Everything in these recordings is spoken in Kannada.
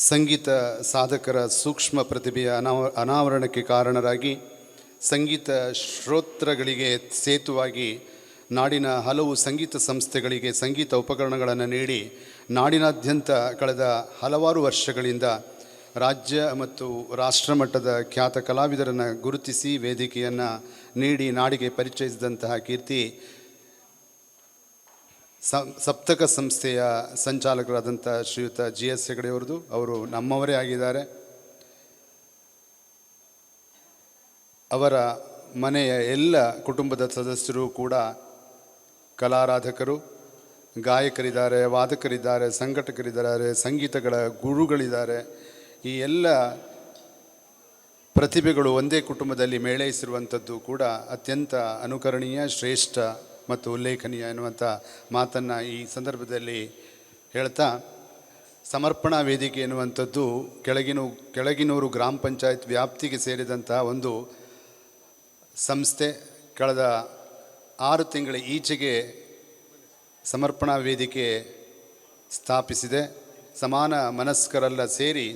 ಸಂಗೀತ ಸಾಧಕರ ಸೂಕ್ಷ್ಮ ಪ್ರತಿಭೆಯ ಅನಾವರಣಕ್ಕೆ ಕಾರಣರಾಗಿ ಸಂಗೀತ ಶ್ರೋತೃಗಳಿಗೆ ಸೇತುವಾಗಿ ನಾಡಿನ ಹಲವು ಸಂಗೀತ ಸಂಸ್ಥೆಗಳಿಗೆ ಸಂಗೀತ ಉಪಕರಣಗಳನ್ನು ನೀಡಿ ನಾಡಿನಾದ್ಯಂತ ಕಳೆದ ಹಲವಾರು ವರ್ಷಗಳಿಂದ ರಾಜ್ಯ ಮತ್ತು ರಾಷ್ಟ್ರಮಟ್ಟದ ಖ್ಯಾತ ಕಲಾವಿದರನ್ನು ಗುರುತಿಸಿ ವೇದಿಕೆಯನ್ನು ನೀಡಿ ನಾಡಿಗೆ ಪರಿಚಯಿಸಿದಂತಹ ಕೀರ್ತಿ ಸಪ್ತಕ ಸಂಸ್ಥೆಯ ಸಂಚಾಲಕರಾದಂಥ ಶ್ರೀಯುತ GS ಹೆಗಡೆಯವರದು. ಅವರು ನಮ್ಮವರೇ ಆಗಿದ್ದಾರೆ. ಅವರ ಮನೆಯ ಎಲ್ಲ ಕುಟುಂಬದ ಸದಸ್ಯರು ಕೂಡ ಕಲಾರಾಧಕರು, ಗಾಯಕರಿದ್ದಾರೆ, ವಾದಕರಿದ್ದಾರೆ, ಸಂಘಟಕರಿದ್ದಾರೆ, ಸಂಗೀತಗಳ ಗುರುಗಳಿದ್ದಾರೆ. ಈ ಎಲ್ಲ ಪ್ರತಿಭೆಗಳು ಒಂದೇ ಕುಟುಂಬದಲ್ಲಿ ಮೇಳೈಸಿರುವಂಥದ್ದು ಕೂಡ ಅತ್ಯಂತ ಅನುಕರಣೀಯ, ಶ್ರೇಷ್ಠ ಮತ್ತು ಉಲ್ಲೇಖನೀಯ ಎನ್ನುವಂಥ ಮಾತನ್ನು ಈ ಸಂದರ್ಭದಲ್ಲಿ ಹೇಳ್ತಾ, ಸಮರ್ಪಣಾ ವೇದಿಕೆ ಎನ್ನುವಂಥದ್ದು ಕೆಳಗಿನೂರು ಗ್ರಾಮ ಪಂಚಾಯತ್ ವ್ಯಾಪ್ತಿಗೆ ಸೇರಿದಂತಹ ಒಂದು ಸಂಸ್ಥೆ. ಕಳೆದ 6 ತಿಂಗಳ ಈಚೆಗೆ ಸಮರ್ಪಣಾ ವೇದಿಕೆ ಸ್ಥಾಪಿಸಿದೆ. ಸಮಾನ ಮನಸ್ಕರೆಲ್ಲ ಸೇರಿ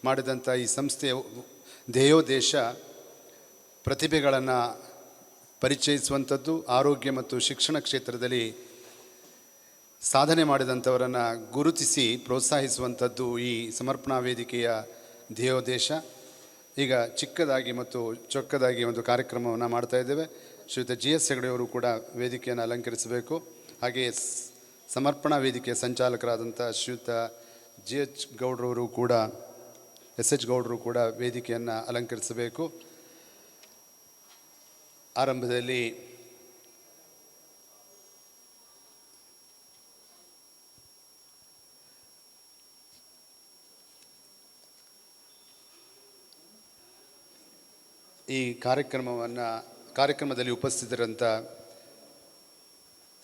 ಮಾಡಿದಂಥ ಈ ಸಂಸ್ಥೆಯ ಧ್ಯೇಯೋದ್ದೇಶ ಪ್ರತಿಭೆಗಳನ್ನು ಪರಿಚಯಿಸುವಂಥದ್ದು, ಆರೋಗ್ಯ ಮತ್ತು ಶಿಕ್ಷಣ ಕ್ಷೇತ್ರದಲ್ಲಿ ಸಾಧನೆ ಮಾಡಿದಂಥವರನ್ನು ಗುರುತಿಸಿ ಪ್ರೋತ್ಸಾಹಿಸುವಂಥದ್ದು ಈ ಸಮರ್ಪಣಾ ವೇದಿಕೆಯ ಧ್ಯೇಯೋದ್ದೇಶ. ಈಗ ಚಿಕ್ಕದಾಗಿ ಮತ್ತು ಚೊಕ್ಕದಾಗಿ ಒಂದು ಕಾರ್ಯಕ್ರಮವನ್ನು ಮಾಡ್ತಾ ಇದ್ದೇವೆ. ಶ್ರೀಯುತ GS ಹೆಗಡೆಯವರು ಕೂಡ ವೇದಿಕೆಯನ್ನು ಅಲಂಕರಿಸಬೇಕು. ಹಾಗೆಯೇ ಸಮರ್ಪಣಾ ವೇದಿಕೆಯ ಸಂಚಾಲಕರಾದಂಥ ಶ್ರೀಯುತ SH ಗೌಡ್ರು ಕೂಡ ವೇದಿಕೆಯನ್ನು ಅಲಂಕರಿಸಬೇಕು. ಆರಂಭದಲ್ಲಿ ಈ ಕಾರ್ಯಕ್ರಮದಲ್ಲಿ ಉಪಸ್ಥಿತರಂಥ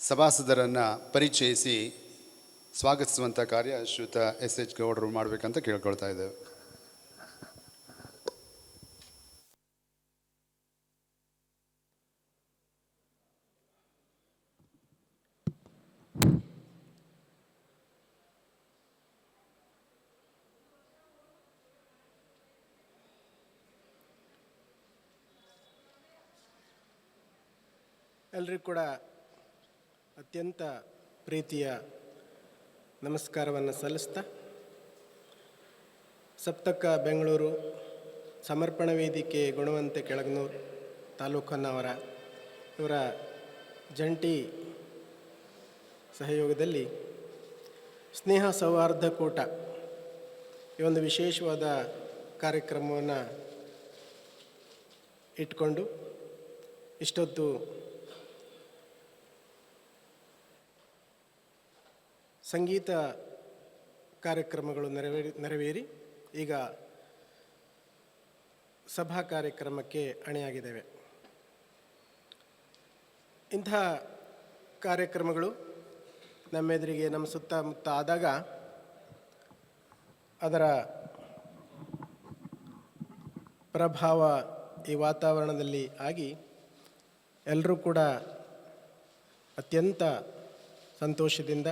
ಸಭಾಸದರನ್ನು ಪರಿಚಯಿಸಿ ಸ್ವಾಗತಿಸುವಂಥ ಕಾರ್ಯ ಶ್ರೀಯುತ SH ಗೌಡ್ರು ಮಾಡಬೇಕಂತ ಕೇಳ್ಕೊಳ್ತಾ ಇದ್ದೇವೆ. ಎಲ್ರಿಗೂ ಕೂಡ ಅತ್ಯಂತ ಪ್ರೀತಿಯ ನಮಸ್ಕಾರವನ್ನು ಸಲ್ಲಿಸ್ತಾ, ಸಪ್ತಕ ಬೆಂಗಳೂರು ಸಮರ್ಪಣಾ ವೇದಿಕೆ ಗುಣವಂತೆ ಕೆಳಗನೂರು ತಾಲೂಕನ್ನವರ ಇವರ ಜಂಟಿ ಸಹಯೋಗದಲ್ಲಿ ಸ್ನೇಹ ಸೌಹಾರ್ದ ಕೂಟ ಈ ಒಂದು ವಿಶೇಷವಾದ ಕಾರ್ಯಕ್ರಮವನ್ನು ಇಟ್ಕೊಂಡು ಇಷ್ಟೊತ್ತು ಸಂಗೀತ ಕಾರ್ಯಕ್ರಮಗಳು ನೆರವೇರಿ ಈಗ ಸಭಾ ಕಾರ್ಯಕ್ರಮಕ್ಕೆ ಅಣಿಯಾಗಿದ್ದೇವೆ. ಇಂತಹ ಕಾರ್ಯಕ್ರಮಗಳು ನಮ್ಮೆದುರಿಗೆ ನಮ್ಮ ಸುತ್ತಮುತ್ತ ಆದಾಗ ಅದರ ಪ್ರಭಾವ ಈ ವಾತಾವರಣದಲ್ಲಿ ಆಗಿ ಎಲ್ಲರೂ ಕೂಡ ಅತ್ಯಂತ ಸಂತೋಷದಿಂದ,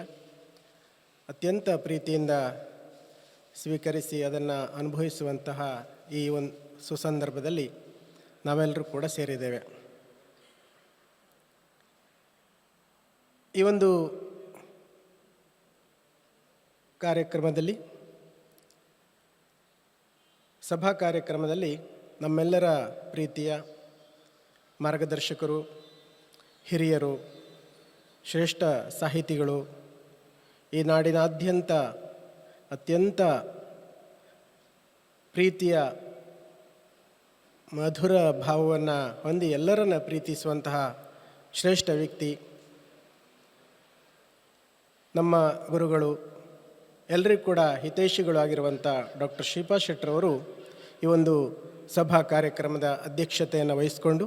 ಅತ್ಯಂತ ಪ್ರೀತಿಯಿಂದ ಸ್ವೀಕರಿಸಿ ಅದನ್ನು ಅನುಭವಿಸುವಂತಹ ಈ ಒಂದು ಸುಸಂದರ್ಭದಲ್ಲಿ ನಾವೆಲ್ಲರೂ ಕೂಡ ಸೇರಿದ್ದೇವೆ. ಈ ಒಂದು ಕಾರ್ಯಕ್ರಮದಲ್ಲಿ, ಸಭಾ ಕಾರ್ಯಕ್ರಮದಲ್ಲಿ ನಮ್ಮೆಲ್ಲರ ಪ್ರೀತಿಯ ಮಾರ್ಗದರ್ಶಕರು, ಹಿರಿಯರು, ಶ್ರೇಷ್ಠ ಸಾಹಿತಿಗಳು, ಈ ನಾಡಿನಾದ್ಯಂತ ಅತ್ಯಂತ ಪ್ರೀತಿಯ ಮಧುರ ಭಾವವನ್ನು ಹೊಂದಿ ಎಲ್ಲರನ್ನ ಪ್ರೀತಿಸುವಂತಹ ಶ್ರೇಷ್ಠ ವ್ಯಕ್ತಿ ನಮ್ಮ ಗುರುಗಳು, ಎಲ್ಲರಿಗೂ ಕೂಡ ಹಿತೈಷಿಗಳು ಆಗಿರುವಂಥ ಡಾಕ್ಟರ್ ಶ್ರೀಪಾದ್ ಶೆಟ್ಟರವರು ಈ ಒಂದು ಸಭಾ ಕಾರ್ಯಕ್ರಮದ ಅಧ್ಯಕ್ಷತೆಯನ್ನು ವಹಿಸಿಕೊಂಡು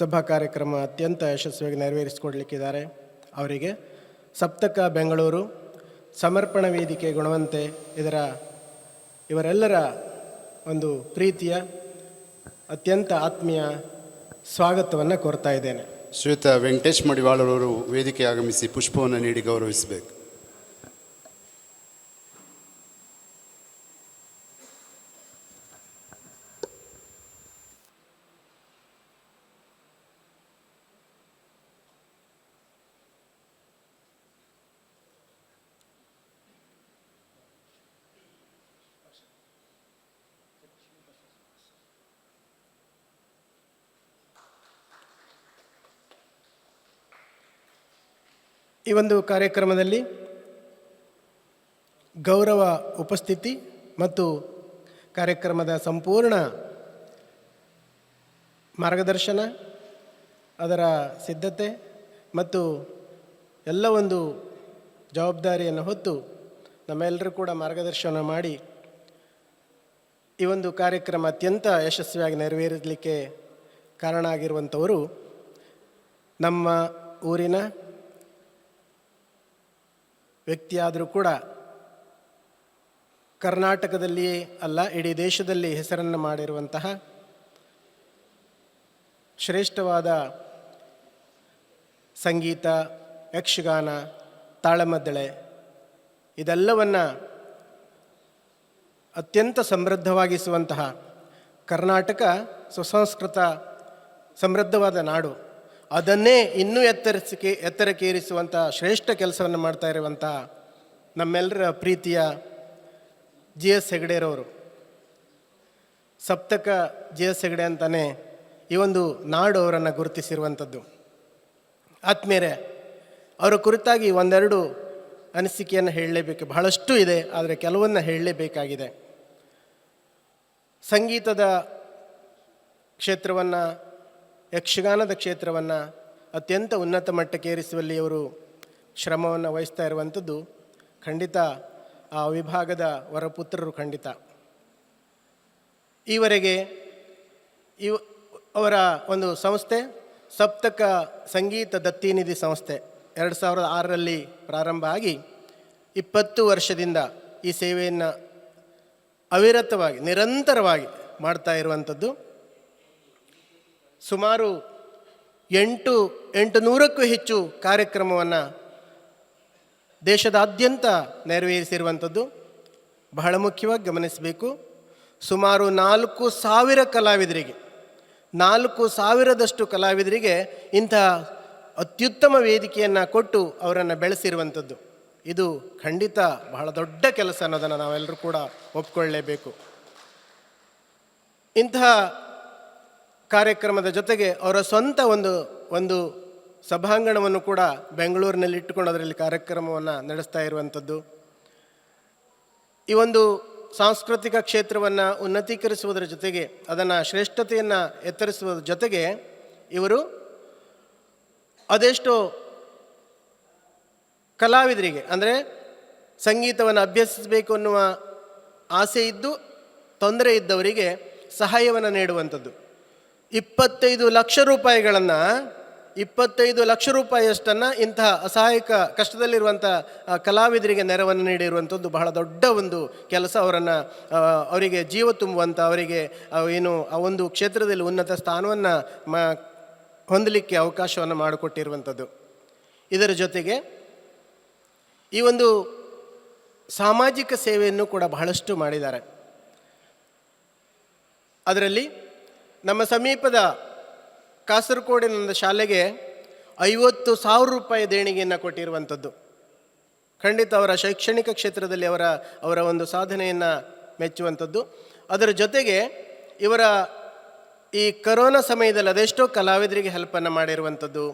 ಸಭಾ ಕಾರ್ಯಕ್ರಮ ಅತ್ಯಂತ ಯಶಸ್ವಿಯಾಗಿ ನೆರವೇರಿಸಿಕೊಡ್ಲಿಕ್ಕಿದ್ದಾರೆ. ಅವರಿಗೆ ಸಪ್ತಕ ಬೆಂಗಳೂರು ಸಮರ್ಪಣಾ ವೇದಿಕೆ ಗುಣವಂತೆ ಇವರೆಲ್ಲರ ಒಂದು ಪ್ರೀತಿಯ ಅತ್ಯಂತ ಆತ್ಮೀಯ ಸ್ವಾಗತವನ್ನು ಕೋರ್ತಾ ಇದ್ದೇನೆ. ಶ್ರೀಯುತ ವೆಂಕಟೇಶ್ ಮಡಿವಾಳರವರು ವೇದಿಕೆ ಆಗಮಿಸಿ ಪುಷ್ಪವನ್ನು ನೀಡಿ ಗೌರವಿಸಬೇಕು. ಈ ಒಂದು ಕಾರ್ಯಕ್ರಮದಲ್ಲಿ ಗೌರವ ಉಪಸ್ಥಿತಿ ಮತ್ತು ಕಾರ್ಯಕ್ರಮದ ಸಂಪೂರ್ಣ ಮಾರ್ಗದರ್ಶನ, ಅದರ ಸಿದ್ಧತೆ ಮತ್ತು ಎಲ್ಲ ಒಂದು ಜವಾಬ್ದಾರಿಯನ್ನು ಹೊತ್ತು ನಮ್ಮೆಲ್ಲರೂ ಕೂಡ ಮಾರ್ಗದರ್ಶನ ಮಾಡಿ ಈ ಒಂದು ಕಾರ್ಯಕ್ರಮ ಅತ್ಯಂತ ಯಶಸ್ವಿಯಾಗಿ ನೆರವೇರಲಿಕ್ಕೆ ಕಾರಣ ಆಗಿರುವಂಥವರು ನಮ್ಮ ಊರಿನ ವ್ಯಕ್ತಿಯಾದರೂ ಕೂಡ ಕರ್ನಾಟಕದಲ್ಲಿಯೇ ಅಲ್ಲ ಇಡೀ ದೇಶದಲ್ಲಿ ಹೆಸರನ್ನು ಮಾಡಿರುವಂತಹ ಶ್ರೇಷ್ಠವಾದ ಸಂಗೀತ, ಯಕ್ಷಗಾನ, ತಾಳಮದ್ದಳೆ ಇದೆಲ್ಲವನ್ನು ಅತ್ಯಂತ ಸಮೃದ್ಧವಾಗಿಸುವಂತಹ ಕರ್ನಾಟಕ ಸುಸಂಸ್ಕೃತ ಸಮೃದ್ಧವಾದ ನಾಡು. ಅದನ್ನೇ ಇನ್ನೂ ಎತ್ತರಕ್ಕೇರಿಸುವಂಥ ಶ್ರೇಷ್ಠ ಕೆಲಸವನ್ನು ಮಾಡ್ತಾ ಇರುವಂಥ ನಮ್ಮೆಲ್ಲರ ಪ್ರೀತಿಯ GS ಹೆಗಡೆರವರು. ಸಪ್ತಕ GS ಹೆಗಡೆ ಅಂತಲೇ ಈ ಒಂದು ನಾಡು ಅವರನ್ನು ಗುರುತಿಸಿರುವಂಥದ್ದು. ಆತ್ಮೀಯರೇ, ಅವರ ಕುರಿತಾಗಿ ಒಂದೆರಡು ಅನಿಸಿಕೆಯನ್ನು ಹೇಳಲೇಬೇಕು. ಬಹಳಷ್ಟು ಇದೆ, ಆದರೆ ಕೆಲವನ್ನು ಹೇಳಲೇಬೇಕಾಗಿದೆ. ಸಂಗೀತದ ಕ್ಷೇತ್ರವನ್ನು, ಯಕ್ಷಗಾನದ ಕ್ಷೇತ್ರವನ್ನು ಅತ್ಯಂತ ಉನ್ನತ ಮಟ್ಟಕ್ಕೇರಿಸುವಲ್ಲಿ ಅವರು ಶ್ರಮವನ್ನು ವಹಿಸ್ತಾ ಇರುವಂಥದ್ದು ಖಂಡಿತ ಆ ವಿಭಾಗದ ವರಪುತ್ರರು ಖಂಡಿತ. ಈವರೆಗೆ ಅವರ ಒಂದು ಸಂಸ್ಥೆ ಸಪ್ತಕ ಸಂಗೀತ ದತ್ತಿನಿಧಿ ಸಂಸ್ಥೆ 2006ರಲ್ಲಿ ಪ್ರಾರಂಭ ಆಗಿ 20 ವರ್ಷದಿಂದ ಈ ಸೇವೆಯನ್ನು ಅವಿರತವಾಗಿ ನಿರಂತರವಾಗಿ ಮಾಡ್ತಾ ಇರುವಂಥದ್ದು. ಸುಮಾರು 800ಕ್ಕೂ ಹೆಚ್ಚು ಕಾರ್ಯಕ್ರಮವನ್ನು ದೇಶದಾದ್ಯಂತ ನೆರವೇರಿಸಿರುವಂಥದ್ದು. ಬಹಳ ಮುಖ್ಯವಾಗಿ ಗಮನಿಸಬೇಕು, ಸುಮಾರು 4,000 ಕಲಾವಿದರಿಗೆ 4,000ದಷ್ಟು ಕಲಾವಿದರಿಗೆ ಇಂತಹ ಅತ್ಯುತ್ತಮ ವೇದಿಕೆಯನ್ನು ಕೊಟ್ಟು ಅವರನ್ನು ಬೆಳೆಸಿರುವಂಥದ್ದು. ಇದು ಖಂಡಿತ ಬಹಳ ದೊಡ್ಡ ಕೆಲಸ ಅನ್ನೋದನ್ನು ನಾವೆಲ್ಲರೂ ಕೂಡ ಒಪ್ಕೊಳ್ಳೇಬೇಕು. ಇಂತಹ ಕಾರ್ಯಕ್ರಮದ ಜೊತೆಗೆ ಅವರ ಸ್ವಂತ ಒಂದು ಸಭಾಂಗಣವನ್ನು ಕೂಡ ಬೆಂಗಳೂರಿನಲ್ಲಿ ಇಟ್ಟುಕೊಂಡು ಅದರಲ್ಲಿ ಕಾರ್ಯಕ್ರಮವನ್ನು ನಡೆಸ್ತಾ ಇರುವಂಥದ್ದು. ಈ ಒಂದು ಸಾಂಸ್ಕೃತಿಕ ಕ್ಷೇತ್ರವನ್ನು ಉನ್ನತೀಕರಿಸುವುದರ ಜೊತೆಗೆ ಅದನ್ನು ಶ್ರೇಷ್ಠತೆಯನ್ನು ಎತ್ತರಿಸುವುದರ ಜೊತೆಗೆ ಇವರು ಅದೆಷ್ಟೋ ಕಲಾವಿದರಿಗೆ, ಅಂದರೆ ಸಂಗೀತವನ್ನು ಅಭ್ಯಸಿಸಬೇಕು ಅನ್ನುವ ಆಸೆ ಇದ್ದು ತೊಂದರೆ ಇದ್ದವರಿಗೆ ಸಹಾಯವನ್ನು ನೀಡುವಂಥದ್ದು. 25 ಲಕ್ಷ ರೂಪಾಯಿಗಳನ್ನು 25 ಲಕ್ಷ ರೂಪಾಯಿಯಷ್ಟನ್ನು ಇಂತಹ ಅಸಹಾಯಕ ಕಷ್ಟದಲ್ಲಿರುವಂಥ ಕಲಾವಿದರಿಗೆ ನೆರವನ್ನು ನೀಡಿರುವಂಥದ್ದು ಬಹಳ ದೊಡ್ಡ ಒಂದು ಕೆಲಸ. ಅವರಿಗೆ ಜೀವ ತುಂಬುವಂಥ, ಅವರಿಗೆ ಏನು ಆ ಒಂದು ಕ್ಷೇತ್ರದಲ್ಲಿ ಉನ್ನತ ಸ್ಥಾನವನ್ನು ಹೊಂದಲಿಕ್ಕೆ ಅವಕಾಶವನ್ನು ಮಾಡಿಕೊಟ್ಟಿರುವಂಥದ್ದು. ಇದರ ಜೊತೆಗೆ ಈ ಒಂದು ಸಾಮಾಜಿಕ ಸೇವೆಯನ್ನು ಕೂಡ ಬಹಳಷ್ಟು ಮಾಡಿದ್ದಾರೆ. ಅದರಲ್ಲಿ ನಮ್ಮ ಸಮೀಪದ ಕಾಸರಗೋಡಿನ ಶಾಲೆಗೆ 50,000 ರೂಪಾಯಿ ದೇಣಿಗೆಯನ್ನು ಕೊಟ್ಟಿರುವಂಥದ್ದು ಖಂಡಿತ ಅವರ ಶೈಕ್ಷಣಿಕ ಕ್ಷೇತ್ರದಲ್ಲಿ ಅವರ ಒಂದು ಸಾಧನೆಯನ್ನು ಮೆಚ್ಚುವಂಥದ್ದು. ಅದರ ಜೊತೆಗೆ ಇವರ ಈ ಕರೋನಾ ಸಮಯದಲ್ಲಿ ಅದೆಷ್ಟೋ ಕಲಾವಿದರಿಗೆ ಹೆಲ್ಪನ್ನು ಮಾಡಿರುವಂಥದ್ದು.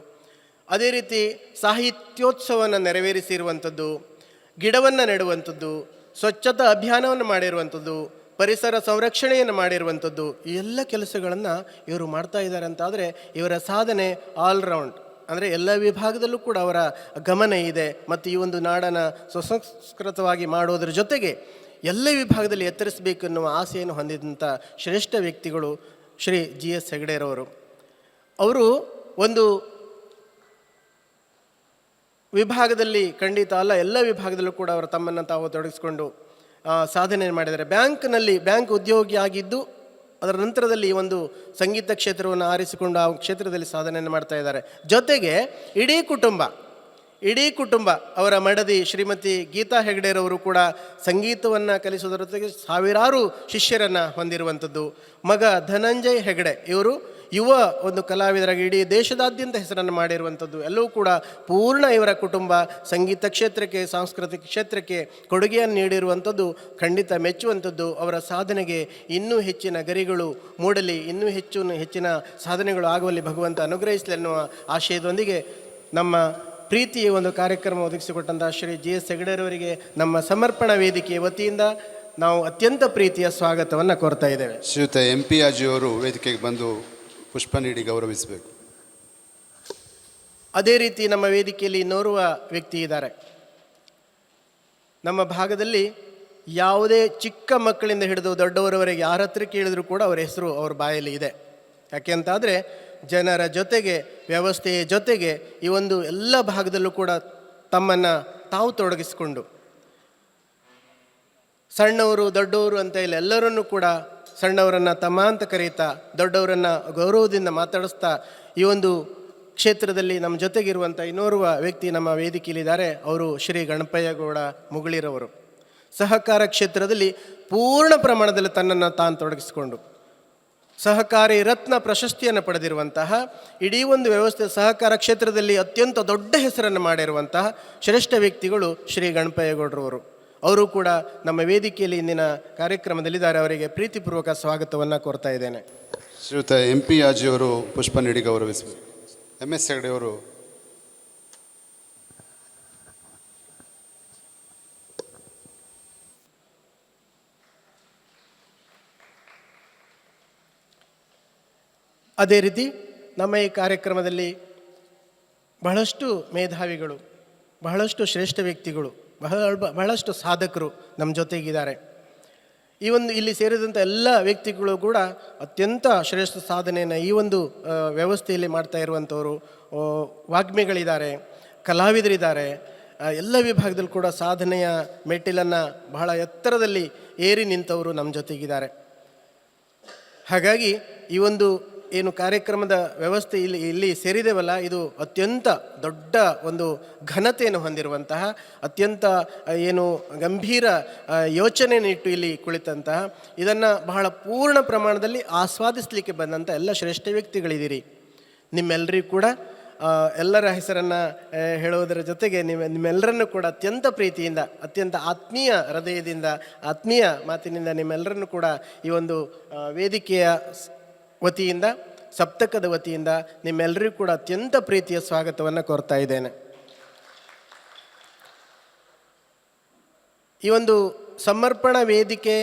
ಅದೇ ರೀತಿ ಸಾಹಿತ್ಯೋತ್ಸವವನ್ನು ನೆರವೇರಿಸಿರುವಂಥದ್ದು, ಗಿಡವನ್ನು ನೆಡುವಂಥದ್ದು, ಸ್ವಚ್ಛತಾ ಅಭಿಯಾನವನ್ನು ಮಾಡಿರುವಂಥದ್ದು, ಪರಿಸರ ಸಂರಕ್ಷಣೆಯನ್ನು ಮಾಡಿರುವಂಥದ್ದು, ಈ ಎಲ್ಲ ಕೆಲಸಗಳನ್ನು ಇವರು ಮಾಡ್ತಾ ಇದ್ದಾರೆ ಅಂತಾದರೆ ಇವರ ಸಾಧನೆ ಆಲ್ರೌಂಡ್, ಅಂದರೆ ಎಲ್ಲ ವಿಭಾಗದಲ್ಲೂ ಕೂಡ ಅವರ ಗಮನ ಇದೆ. ಮತ್ತು ಈ ಒಂದು ನಾಡನ್ನು ಸುಸಂಸ್ಕೃತವಾಗಿ ಮಾಡೋದ್ರ ಜೊತೆಗೆ ಎಲ್ಲ ವಿಭಾಗದಲ್ಲಿ ಎತ್ತರಿಸಬೇಕು ಎನ್ನುವ ಆಸೆಯನ್ನು ಹೊಂದಿದಂಥ ಶ್ರೇಷ್ಠ ವ್ಯಕ್ತಿಗಳು ಶ್ರೀ GS ಹೆಗಡೆರವರು. ಅವರು ಒಂದು ವಿಭಾಗದಲ್ಲಿ ಖಂಡಿತ ಅಲ್ಲ, ಎಲ್ಲ ವಿಭಾಗದಲ್ಲೂ ಕೂಡ ಅವರು ತಮ್ಮನ್ನು ತಾವು ತೊಡಗಿಸಿಕೊಂಡು ಸಾಧನೆ ಮಾಡಿದ್ದಾರೆ. ಬ್ಯಾಂಕ್ ಉದ್ಯೋಗಿ ಆಗಿದ್ದು ಅದರ ನಂತರದಲ್ಲಿ ಈ ಒಂದು ಸಂಗೀತ ಕ್ಷೇತ್ರವನ್ನು ಆರಿಸಿಕೊಂಡು ಆ ಕ್ಷೇತ್ರದಲ್ಲಿ ಸಾಧನೆಯನ್ನು ಮಾಡ್ತಾ ಇದ್ದಾರೆ. ಜೊತೆಗೆ ಇಡೀ ಕುಟುಂಬ ಅವರ ಮಡದಿ ಶ್ರೀಮತಿ ಗೀತಾ ಹೆಗಡೆರವರು ಕೂಡ ಸಂಗೀತವನ್ನು ಕಲಿಸೋದರ ಜೊತೆಗೆ ಸಾವಿರಾರು ಶಿಷ್ಯರನ್ನು ಹೊಂದಿರುವಂಥದ್ದು. ಮಗ ಧನಂಜಯ್ ಹೆಗಡೆ ಇವರು ಯುವ ಒಂದು ಕಲಾವಿದರಾಗಿ ಇಡೀ ದೇಶದಾದ್ಯಂತ ಹೆಸರನ್ನು ಮಾಡಿರುವಂಥದ್ದು. ಎಲ್ಲವೂ ಕೂಡ ಪೂರ್ಣ ಇವರ ಕುಟುಂಬ ಸಂಗೀತ ಕ್ಷೇತ್ರಕ್ಕೆ, ಸಾಂಸ್ಕೃತಿಕ ಕ್ಷೇತ್ರಕ್ಕೆ ಕೊಡುಗೆಯನ್ನು ನೀಡಿರುವಂಥದ್ದು ಖಂಡಿತ ಮೆಚ್ಚುವಂಥದ್ದು. ಅವರ ಸಾಧನೆಗೆ ಇನ್ನೂ ಹೆಚ್ಚಿನ ಗರಿಗಳು ಮೂಡಲಿ, ಇನ್ನೂ ಹೆಚ್ಚಿನ ಸಾಧನೆಗಳು ಆಗುವಲ್ಲಿ ಭಗವಂತ ಅನುಗ್ರಹಿಸಲಿ ಅನ್ನುವ ಆಶಯದೊಂದಿಗೆ ನಮ್ಮ ಪ್ರೀತಿಯ ಒಂದು ಕಾರ್ಯಕ್ರಮ ಒದಗಿಸಿಕೊಟ್ಟಂಥ ಶ್ರೀ ಜಿ ಎಸ್ ಹೆಗಡೆರವರಿಗೆ ನಮ್ಮ ಸಮರ್ಪಣಾ ವೇದಿಕೆಯ ವತಿಯಿಂದ ನಾವು ಅತ್ಯಂತ ಪ್ರೀತಿಯ ಸ್ವಾಗತವನ್ನು ಕೋರ್ತಾ ಇದ್ದೇವೆ. ಶ್ರೀಯುತ ಎಂ ಪಿ ಅಜಿಯವರು ವೇದಿಕೆಗೆ ಬಂದು ಪುಷ್ಪ ನೀಡಿ ಗೌರವಿಸಬೇಕು. ಅದೇ ರೀತಿ ನಮ್ಮ ವೇದಿಕೆಯಲ್ಲಿ ಇನ್ನೋರ್ವ ವ್ಯಕ್ತಿ ಇದ್ದಾರೆ. ನಮ್ಮ ಭಾಗದಲ್ಲಿ ಯಾವುದೇ ಚಿಕ್ಕ ಮಕ್ಕಳಿಂದ ಹಿಡಿದು ದೊಡ್ಡವರವರೆಗೆ ಯಾರ ಹತ್ರ ಕೇಳಿದ್ರು ಕೂಡ ಅವರ ಹೆಸರು ಅವ್ರ ಬಾಯಲ್ಲಿ ಇದೆ. ಯಾಕೆ ಅಂತಾದರೆ ಜನರ ಜೊತೆಗೆ, ವ್ಯವಸ್ಥೆಯ ಜೊತೆಗೆ ಈ ಒಂದು ಎಲ್ಲ ಭಾಗದಲ್ಲೂ ಕೂಡ ತಮ್ಮನ್ನು ತಾವು ತೊಡಗಿಸಿಕೊಂಡು ಸಣ್ಣವರು ದೊಡ್ಡವರು ಅಂತ ಇಲ್ಲ, ಎಲ್ಲರನ್ನೂ ಕೂಡ ಸಣ್ಣವರನ್ನು ತಮ್ಮ ಅಂತ ಕರೀತಾ, ದೊಡ್ಡವರನ್ನು ಗೌರವದಿಂದ ಮಾತಾಡಿಸ್ತಾ ಈ ಒಂದು ಕ್ಷೇತ್ರದಲ್ಲಿ ನಮ್ಮ ಜೊತೆಗಿರುವಂಥ ಇನ್ನೋರ್ವ ವ್ಯಕ್ತಿ ನಮ್ಮ ವೇದಿಕೆಯಲ್ಲಿದ್ದಾರೆ. ಅವರು ಶ್ರೀ ಗಣಪಯ್ಯಗೌಡ ಮುಗಳಿರವರು. ಸಹಕಾರ ಕ್ಷೇತ್ರದಲ್ಲಿ ಪೂರ್ಣ ಪ್ರಮಾಣದಲ್ಲಿ ತನ್ನನ್ನು ತಾನು ತೊಡಗಿಸಿಕೊಂಡು ಸಹಕಾರಿ ರತ್ನ ಪ್ರಶಸ್ತಿಯನ್ನು ಪಡೆದಿರುವಂತಹ, ಇಡೀ ಒಂದು ವ್ಯವಸ್ಥೆ ಸಹಕಾರ ಕ್ಷೇತ್ರದಲ್ಲಿ ಅತ್ಯಂತ ದೊಡ್ಡ ಹೆಸರನ್ನು ಮಾಡಿರುವಂತಹ ಶ್ರೇಷ್ಠ ವ್ಯಕ್ತಿಗಳು ಶ್ರೀ ಗಣಪಯ್ಯಗೌಡರವರು. ಅವರು ಕೂಡ ನಮ್ಮ ವೇದಿಕೆಯಲ್ಲಿ ಇಂದಿನ ಕಾರ್ಯಕ್ರಮದಲ್ಲಿದ್ದಾರೆ. ಅವರಿಗೆ ಪ್ರೀತಿಪೂರ್ವಕ ಸ್ವಾಗತವನ್ನು ಕೋರ್ತಾ ಇದ್ದೇನೆ. ಶ್ರೀಯುತ ಎಂ ಪಿ ಅಜಿಯವರು ಪುಷ್ಪ ನೀಡಿ ಗೌರವಿಸಬೇಕು. ಎಂ ಎಸ್ ಹೆಗಡೆಯವರು ಅದೇ ರೀತಿ ನಮ್ಮ ಈ ಕಾರ್ಯಕ್ರಮದಲ್ಲಿ ಬಹಳಷ್ಟು ಮೇಧಾವಿಗಳು, ಬಹಳಷ್ಟು ಶ್ರೇಷ್ಠ ವ್ಯಕ್ತಿಗಳು, ಬಹಳಷ್ಟು ಸಾಧಕರು ನಮ್ಮ ಜೊತೆಗಿದ್ದಾರೆ. ಈ ಒಂದು ಇಲ್ಲಿ ಸೇರಿದಂಥ ಎಲ್ಲ ವ್ಯಕ್ತಿಗಳು ಕೂಡ ಅತ್ಯಂತ ಶ್ರೇಷ್ಠ ಸಾಧನೆಯನ್ನು ಈ ಒಂದು ವ್ಯವಸ್ಥೆಯಲ್ಲಿ ಮಾಡ್ತಾ ಇರುವಂಥವರು. ವಾಗ್ಮಿಗಳಿದ್ದಾರೆ, ಕಲಾವಿದರಿದ್ದಾರೆ, ಎಲ್ಲ ವಿಭಾಗದಲ್ಲಿ ಕೂಡ ಸಾಧನೆಯ ಮೆಟ್ಟಿಲನ್ನು ಬಹಳ ಎತ್ತರದಲ್ಲಿ ಏರಿ ನಿಂತವರು ನಮ್ಮ ಜೊತೆಗಿದ್ದಾರೆ. ಹಾಗಾಗಿ ಈ ಒಂದು ಏನು ಕಾರ್ಯಕ್ರಮದ ವ್ಯವಸ್ಥೆ ಇಲ್ಲಿ ಸೇರಿದೆವಲ್ಲ, ಇದು ಅತ್ಯಂತ ದೊಡ್ಡ ಒಂದು ಘನತೆಯನ್ನು ಹೊಂದಿರುವಂತಹ, ಅತ್ಯಂತ ಏನು ಗಂಭೀರ ಯೋಚನೆಯನ್ನಿಟ್ಟು ಇಲ್ಲಿ ಕುಳಿತಂತಹ, ಇದನ್ನು ಬಹಳ ಪೂರ್ಣ ಪ್ರಮಾಣದಲ್ಲಿ ಆಸ್ವಾದಿಸಲಿಕ್ಕೆ ಬಂದಂಥ ಎಲ್ಲ ಶ್ರೇಷ್ಠ ವ್ಯಕ್ತಿಗಳಿದ್ದೀರಿ. ನಿಮ್ಮೆಲ್ಲರಿಗೂ ಕೂಡ ಎಲ್ಲರ ಹೆಸರನ್ನು ಹೇಳುವುದರ ಜೊತೆಗೆ ನಿಮ್ಮೆಲ್ಲರನ್ನು ಕೂಡ ಅತ್ಯಂತ ಪ್ರೀತಿಯಿಂದ, ಅತ್ಯಂತ ಆತ್ಮೀಯ ಹೃದಯದಿಂದ, ಆತ್ಮೀಯ ಮಾತಿನಿಂದ ನಿಮ್ಮೆಲ್ಲರನ್ನು ಕೂಡ ಈ ಒಂದು ವೇದಿಕೆಯ ವತಿಯಿಂದ, ಸಪ್ತಕದ ವತಿಯಿಂದ ನಿಮ್ಮೆಲ್ಲರಿಗೂ ಕೂಡ ಅತ್ಯಂತ ಪ್ರೀತಿಯ ಸ್ವಾಗತವನ್ನು ಕೋರ್ತಾ ಇದ್ದೇನೆ. ಈ ಒಂದು ಸಮರ್ಪಣಾ ವೇದಿಕೆ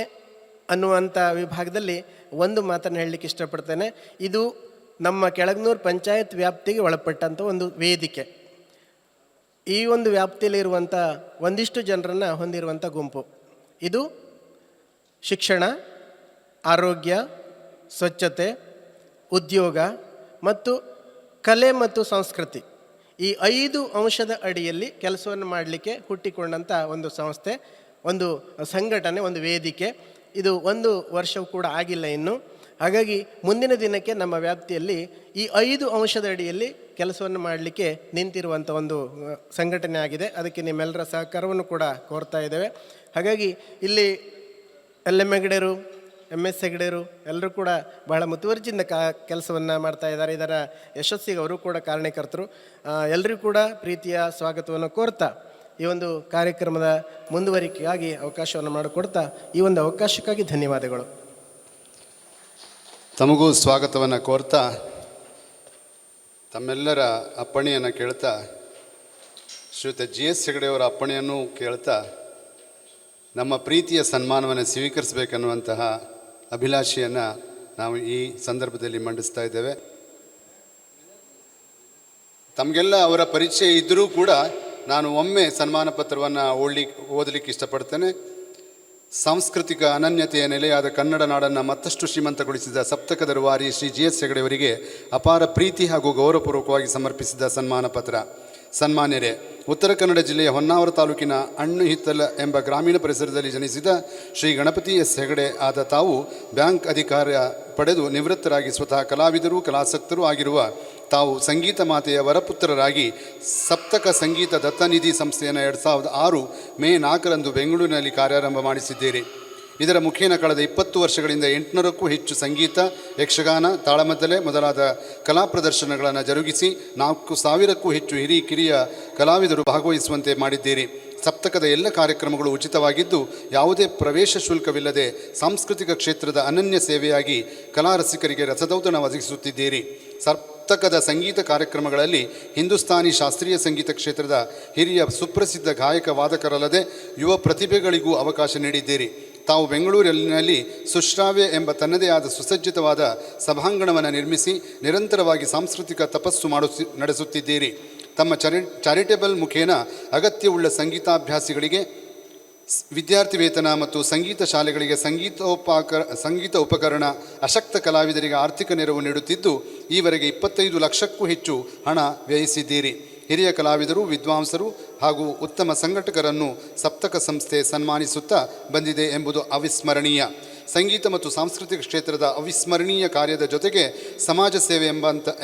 ಅನ್ನುವಂಥ ವಿಭಾಗದಲ್ಲಿ ಒಂದು ಮಾತನ್ನು ಹೇಳಲಿಕ್ಕೆ ಇಷ್ಟಪಡ್ತೇನೆ. ಇದು ನಮ್ಮ ಕೆಳಗನೂರು ಪಂಚಾಯತ್ ವ್ಯಾಪ್ತಿಗೆ ಒಳಪಟ್ಟಂಥ ಒಂದು ವೇದಿಕೆ. ಈ ಒಂದು ವ್ಯಾಪ್ತಿಯಲ್ಲಿರುವಂಥ ಒಂದಿಷ್ಟು ಜನರನ್ನು ಹೊಂದಿರುವಂಥ ಗುಂಪು. ಇದು ಶಿಕ್ಷಣ, ಆರೋಗ್ಯ, ಸ್ವಚ್ಛತೆ, ಉದ್ಯೋಗ ಮತ್ತು ಕಲೆ ಮತ್ತು ಸಂಸ್ಕೃತಿ, ಈ 5 ಅಂಶದ ಅಡಿಯಲ್ಲಿ ಕೆಲಸವನ್ನು ಮಾಡಲಿಕ್ಕೆ ಹುಟ್ಟಿಕೊಂಡಂಥ ಒಂದು ಸಂಸ್ಥೆ, ಒಂದು ಸಂಘಟನೆ, ಒಂದು ವೇದಿಕೆ. ಇದು 1 ವರ್ಷವೂ ಕೂಡ ಆಗಿಲ್ಲ ಇನ್ನು. ಹಾಗಾಗಿ ಮುಂದಿನ ದಿನಕ್ಕೆ ನಮ್ಮ ವ್ಯಾಪ್ತಿಯಲ್ಲಿ ಈ 5 ಅಂಶದ ಅಡಿಯಲ್ಲಿ ಕೆಲಸವನ್ನು ಮಾಡಲಿಕ್ಕೆ ನಿಂತಿರುವಂಥ ಒಂದು ಸಂಘಟನೆ ಆಗಿದೆ. ಅದಕ್ಕೆ ನಿಮ್ಮೆಲ್ಲರ ಸಹಕಾರವನ್ನು ಕೂಡ ಕೋರ್ತಾ ಇದ್ದೇವೆ. ಹಾಗಾಗಿ ಇಲ್ಲಿ LM ಹೆಗಡೆರು, MS ಹೆಗಡೆರು ಎಲ್ಲರೂ ಕೂಡ ಬಹಳ ಮುತುವರ್ಜಿಯಿಂದ ಕೆಲಸವನ್ನು ಮಾಡ್ತಾ ಇದ್ದಾರೆ. ಇದರ ಯಶಸ್ಸಿಗೆ ಅವರು ಕೂಡ ಕಾರಣಕರ್ತರು. ಎಲ್ಲರಿಗೂ ಕೂಡ ಪ್ರೀತಿಯ ಸ್ವಾಗತವನ್ನು ಕೋರ್ತಾ ಈ ಒಂದು ಕಾರ್ಯಕ್ರಮದ ಮುಂದುವರಿಕೆಗಾಗಿ ಅವಕಾಶವನ್ನು ಮಾಡಿಕೊಡ್ತಾ ಈ ಒಂದು ಅವಕಾಶಕ್ಕಾಗಿ ಧನ್ಯವಾದಗಳು. ತಮಗೂ ಸ್ವಾಗತವನ್ನು ಕೋರ್ತಾ ತಮ್ಮೆಲ್ಲರ ಅಪ್ಪಣೆಯನ್ನು ಕೇಳ್ತಾ, ಶ್ರೀಯುತ GS ಹೆಗಡೆಯವರ ಅಪ್ಪಣೆಯನ್ನು ಕೇಳ್ತಾ ನಮ್ಮ ಪ್ರೀತಿಯ ಸನ್ಮಾನವನ್ನು ಸ್ವೀಕರಿಸಬೇಕನ್ನುವಂತಹ ಅಭಿಲಾಷೆಯನ್ನು ನಾವು ಈ ಸಂದರ್ಭದಲ್ಲಿ ಮಂಡಿಸ್ತಾ ಇದ್ದೇವೆ. ತಮಗೆಲ್ಲ ಅವರ ಪರಿಚಯ ಇದ್ದರೂ ಕೂಡ ನಾನು ಒಮ್ಮೆ ಸನ್ಮಾನ ಪತ್ರವನ್ನು ಓದಲಿಕ್ಕೆ ಇಷ್ಟಪಡ್ತೇನೆ. ಸಾಂಸ್ಕೃತಿಕ ಅನನ್ಯತೆಯ ನೆಲೆಯಾದ ಕನ್ನಡ ನಾಡನ್ನು ಮತ್ತಷ್ಟು ಶ್ರೀಮಂತಗೊಳಿಸಿದ ಸಪ್ತಕದ ರೂವಾರಿ ಶ್ರೀ GS ಹೆಗಡೆಯವರಿಗೆ ಅಪಾರ ಪ್ರೀತಿ ಹಾಗೂ ಗೌರವಪೂರ್ವಕವಾಗಿ ಸಮರ್ಪಿಸಿದ ಸನ್ಮಾನ ಪತ್ರ. ಸನ್ಮಾನ್ಯರೇ, ಉತ್ತರ ಕನ್ನಡ ಜಿಲ್ಲೆಯ ಹೊನ್ನಾವರ ತಾಲೂಕಿನ ಅಣ್ಣುಹಿತ್ತಲ ಎಂಬ ಗ್ರಾಮೀಣ ಪರಿಸರದಲ್ಲಿ ಜನಿಸಿದ ಶ್ರೀ ಗಣಪತಿ S ಹೆಗಡೆ ಆದ ತಾವು ಬ್ಯಾಂಕ್ ಅಧಿಕಾರ ಪಡೆದು ನಿವೃತ್ತರಾಗಿ ಸ್ವತಃ ಕಲಾವಿದರು, ಕಲಾಸಕ್ತರೂ ಆಗಿರುವ ತಾವು ಸಂಗೀತ ಮಾತೆಯ ವರಪುತ್ರರಾಗಿ ಸಪ್ತಕ ಸಂಗೀತ ದತ್ತನಿಧಿ ಸಂಸ್ಥೆಯನ್ನು 2006 ಮೇ 4ರಂದು ಬೆಂಗಳೂರಿನಲ್ಲಿ ಕಾರ್ಯಾರಂಭ ಮಾಡಿಸಿದ್ದೀರಿ. ಇದರ ಮುಖೇನ ಕಳೆದ 20 ವರ್ಷಗಳಿಂದ 800ಕ್ಕೂ ಹೆಚ್ಚು ಸಂಗೀತ, ಯಕ್ಷಗಾನ, ತಾಳಮದ್ದಲೆ ಮೊದಲಾದ ಕಲಾ ಪ್ರದರ್ಶನಗಳನ್ನು ಜರುಗಿಸಿ 4000ಕ್ಕೂ ಹೆಚ್ಚು ಕಿರಿಯ ಕಲಾವಿದರು ಭಾಗವಹಿಸುವಂತೆ ಮಾಡಿದ್ದೀರಿ. ಸಪ್ತಕದ ಎಲ್ಲ ಕಾರ್ಯಕ್ರಮಗಳು ಉಚಿತವಾಗಿದ್ದು ಯಾವುದೇ ಪ್ರವೇಶ ಶುಲ್ಕವಿಲ್ಲದೆ ಸಾಂಸ್ಕೃತಿಕ ಕ್ಷೇತ್ರದ ಅನನ್ಯ ಸೇವೆಯಾಗಿ ಕಲಾ ರಸಿಕರಿಗೆ ರಸದೌತಣ ಒದಗಿಸುತ್ತಿದ್ದೀರಿ. ಸಪ್ತಕದ ಸಂಗೀತ ಕಾರ್ಯಕ್ರಮಗಳಲ್ಲಿ ಹಿಂದೂಸ್ತಾನಿ ಶಾಸ್ತ್ರೀಯ ಸಂಗೀತ ಕ್ಷೇತ್ರದ ಹಿರಿಯ ಸುಪ್ರಸಿದ್ಧ ಗಾಯಕ ವಾದಕರಲ್ಲದೆ ಯುವ ಪ್ರತಿಭೆಗಳಿಗೂ ಅವಕಾಶ ನೀಡಿದ್ದೀರಿ. ತಾವು ಬೆಂಗಳೂರಿನಲ್ಲಿ ಸುಶ್ರಾವ್ಯ ಎಂಬ ತನ್ನದೇ ಆದ ಸುಸಜ್ಜಿತವಾದ ಸಭಾಂಗಣವನ್ನು ನಿರ್ಮಿಸಿ ನಿರಂತರವಾಗಿ ಸಾಂಸ್ಕೃತಿಕ ತಪಸ್ಸು ನಡೆಸುತ್ತಿದ್ದೀರಿ. ತಮ್ಮ ಚಾರಿಟೇಬಲ್ ಮುಖೇನ ಅಗತ್ಯವುಳ್ಳ ಸಂಗೀತಾಭ್ಯಾಸಿಗಳಿಗೆ ವಿದ್ಯಾರ್ಥಿ ವೇತನ ಮತ್ತು ಸಂಗೀತ ಶಾಲೆಗಳಿಗೆ ಸಂಗೀತ ಉಪಕರಣ, ಅಶಕ್ತ ಕಲಾವಿದರಿಗೆ ಆರ್ಥಿಕ ನೆರವು ನೀಡುತ್ತಿದ್ದು ಈವರೆಗೆ 25 ಲಕ್ಷಕ್ಕೂ ಹೆಚ್ಚು ಹಣ ವ್ಯಯಿಸಿದ್ದೀರಿ. ಹಿರಿಯ ಕಲಾವಿದರು, ವಿದ್ವಾಂಸರು ಹಾಗೂ ಉತ್ತಮ ಸಂಘಟಕರನ್ನು ಸಪ್ತಕ ಸಂಸ್ಥೆ ಸನ್ಮಾನಿಸುತ್ತಾ ಬಂದಿದೆ ಎಂಬುದು ಅವಿಸ್ಮರಣೀಯ. ಸಂಗೀತ ಮತ್ತು ಸಾಂಸ್ಕೃತಿಕ ಕ್ಷೇತ್ರದ ಅವಿಸ್ಮರಣೀಯ ಕಾರ್ಯದ ಜೊತೆಗೆ ಸಮಾಜ ಸೇವೆ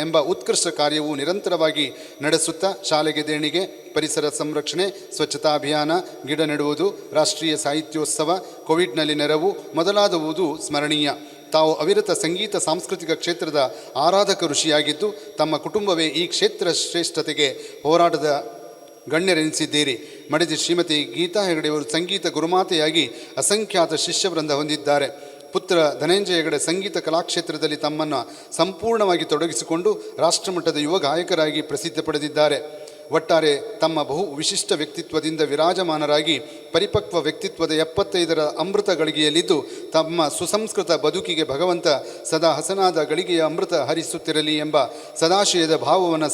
ಎಂಬ ಉತ್ಕೃಷ್ಟ ಕಾರ್ಯವು ನಿರಂತರವಾಗಿ ನಡೆಸುತ್ತಾ ಶಾಲೆಗೆ ದೇಣಿಗೆ, ಪರಿಸರ ಸಂರಕ್ಷಣೆ, ಸ್ವಚ್ಛತಾ ಅಭಿಯಾನ, ಗಿಡ ನೆಡುವುದು, ರಾಷ್ಟ್ರೀಯ ಸಾಹಿತ್ಯೋತ್ಸವ, ಕೋವಿಡ್ನಲ್ಲಿ ನೆರವು ಮೊದಲಾದವುದು ಸ್ಮರಣೀಯ. ತಾವು ಅವಿರತ ಸಂಗೀತ ಸಾಂಸ್ಕೃತಿಕ ಕ್ಷೇತ್ರದ ಆರಾಧಕ ಋಷಿಯಾಗಿದ್ದು ತಮ್ಮ ಕುಟುಂಬವೇ ಈ ಕ್ಷೇತ್ರ ಶ್ರೇಷ್ಠತೆಗೆ ಹೋರಾಟದ ಗಣ್ಯರೆನಿಸಿದ್ದೀರಿ. ಮಡದಿ ಶ್ರೀಮತಿ ಗೀತಾ ಹೆಗಡೆಯವರು ಸಂಗೀತ ಗುರುಮಾತೆಯಾಗಿ ಅಸಂಖ್ಯಾತ ಶಿಷ್ಯವೃಂದ ಹೊಂದಿದ್ದಾರೆ. ಪುತ್ರ ಧನಂಜಯ ಹೆಗಡೆ ಸಂಗೀತ ಕಲಾಕ್ಷೇತ್ರದಲ್ಲಿ ತಮ್ಮನ್ನು ಸಂಪೂರ್ಣವಾಗಿ ತೊಡಗಿಸಿಕೊಂಡು ರಾಷ್ಟ್ರಮಟ್ಟದ ಯುವ ಗಾಯಕರಾಗಿ ಪ್ರಸಿದ್ಧಿ ಪಡೆದಿದ್ದಾರೆ. ಒಟ್ಟಾರೆ ತಮ್ಮ ಬಹು ವಿಶಿಷ್ಟ ವ್ಯಕ್ತಿತ್ವದಿಂದ ವಿರಾಜಮಾನರಾಗಿ ಪರಿಪಕ್ವ ವ್ಯಕ್ತಿತ್ವದ 75ರ ಅಮೃತ ಗಳಿಗೆಯಲ್ಲಿದ್ದು ತಮ್ಮ ಸುಸಂಸ್ಕೃತ ಬದುಕಿಗೆ ಭಗವಂತ ಸದಾ ಹಸನಾದ ಗಳಿಗೆಯ ಅಮೃತ ಹರಿಸುತ್ತಿರಲಿ ಎಂಬ ಸದಾಶಯದ ಭಾವವನ್ನು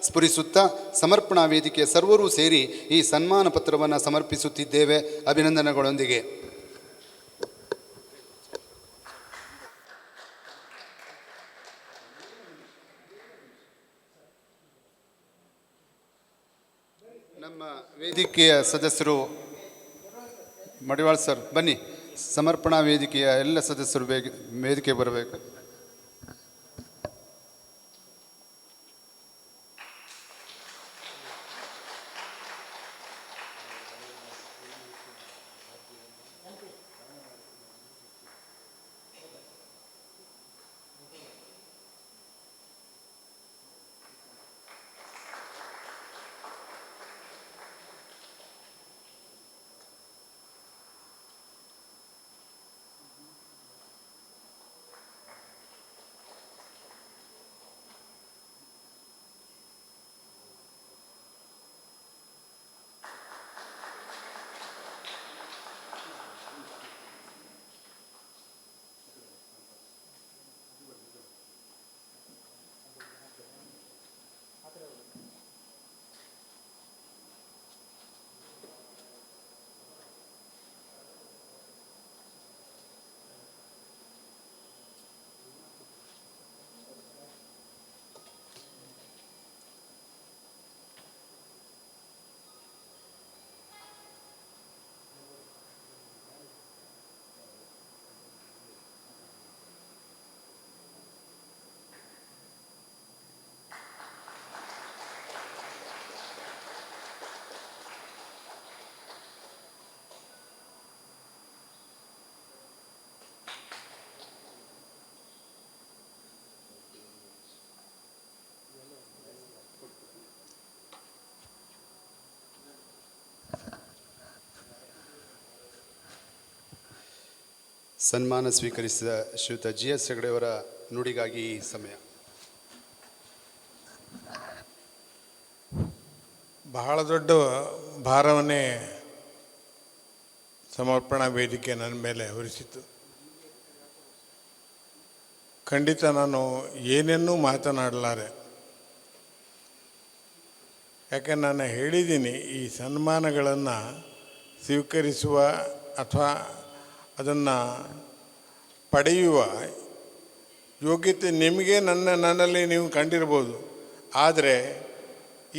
ಸ್ಫುರಿಸುತ್ತಾ ಸಮರ್ಪಣಾ ವೇದಿಕೆಯ ಸರ್ವರೂ ಸೇರಿ ಈ ಸನ್ಮಾನ ಪತ್ರವನ್ನು ಸಮರ್ಪಿಸುತ್ತಿದ್ದೇವೆ. ಅಭಿನಂದನೆಗಳೊಂದಿಗೆ. ನಮ್ಮ ವೇದಿಕೆಯ ಸದಸ್ಯರು ಮಡಿವಾಳ್ ಸರ್ ಬನ್ನಿ. ಸಮರ್ಪಣಾ ವೇದಿಕೆಯ ಎಲ್ಲ ಸದಸ್ಯರು ವೇದಿಕೆ ಬರಬೇಕು. ಸನ್ಮಾನ ಸ್ವೀಕರಿಸಿದ ಶ್ರೀಯುತ GS ಹೆಗಡೆಯವರ ನುಡಿಗಾಗಿ ಈ ಸಮಯ. ಬಹಳ ದೊಡ್ಡ ಭಾರವನ್ನೇ ಸಮರ್ಪಣಾ ವೇದಿಕೆ ನನ್ನ ಮೇಲೆ ಹೊರಿಸಿತು. ಖಂಡಿತ ನಾನು ಏನೇನೂ ಮಾತನಾಡಲಾರೆ. ಯಾಕೆ ನಾನು ಹೇಳಿದ್ದೀನಿ, ಈ ಸನ್ಮಾನಗಳನ್ನು ಸ್ವೀಕರಿಸುವ ಅಥವಾ ಅದನ್ನು ಪಡೆಯುವ ಯೋಗ್ಯತೆ ನಿಮಗೆ ನನ್ನಲ್ಲಿ ನೀವು ಕಂಡಿರ್ಬೋದು. ಆದರೆ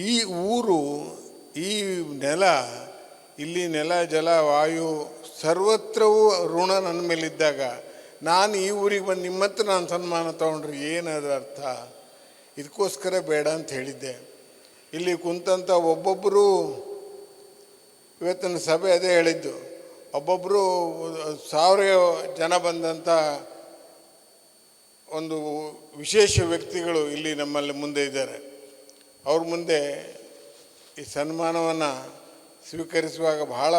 ಈ ಊರು, ಈ ನೆಲ, ಇಲ್ಲಿ ನೆಲ, ಜಲ, ವಾಯು ಸರ್ವತ್ರವೂ ಋಣ ನನ್ನ ಮೇಲಿದ್ದಾಗ ನಾನು ಈ ಊರಿಗೆ ಬಂದು ನಿಮ್ಮ ಹತ್ರ ನಾನು ಸನ್ಮಾನ ತೊಗೊಂಡ್ರೆ ಏನದು ಅರ್ಥ? ಇದಕ್ಕೋಸ್ಕರ ಬೇಡ ಅಂತ ಹೇಳಿದ್ದೆ. ಇಲ್ಲಿ ಕುಂತಂಥ ಒಬ್ಬೊಬ್ಬರು, ಇವತ್ತಿನ ಸಭೆ ಅದೇ ಹೇಳಿದ್ದು, ಒಬ್ಬೊಬ್ಬರು 1000 ಜನ ಬಂದಂಥ ಒಂದು ವಿಶೇಷ ವ್ಯಕ್ತಿಗಳು ಇಲ್ಲಿ ನಮ್ಮಲ್ಲಿ ಮುಂದೆ ಇದ್ದಾರೆ. ಅವ್ರ ಮುಂದೆ ಈ ಸನ್ಮಾನವನ್ನು ಸ್ವೀಕರಿಸುವಾಗ ಬಹಳ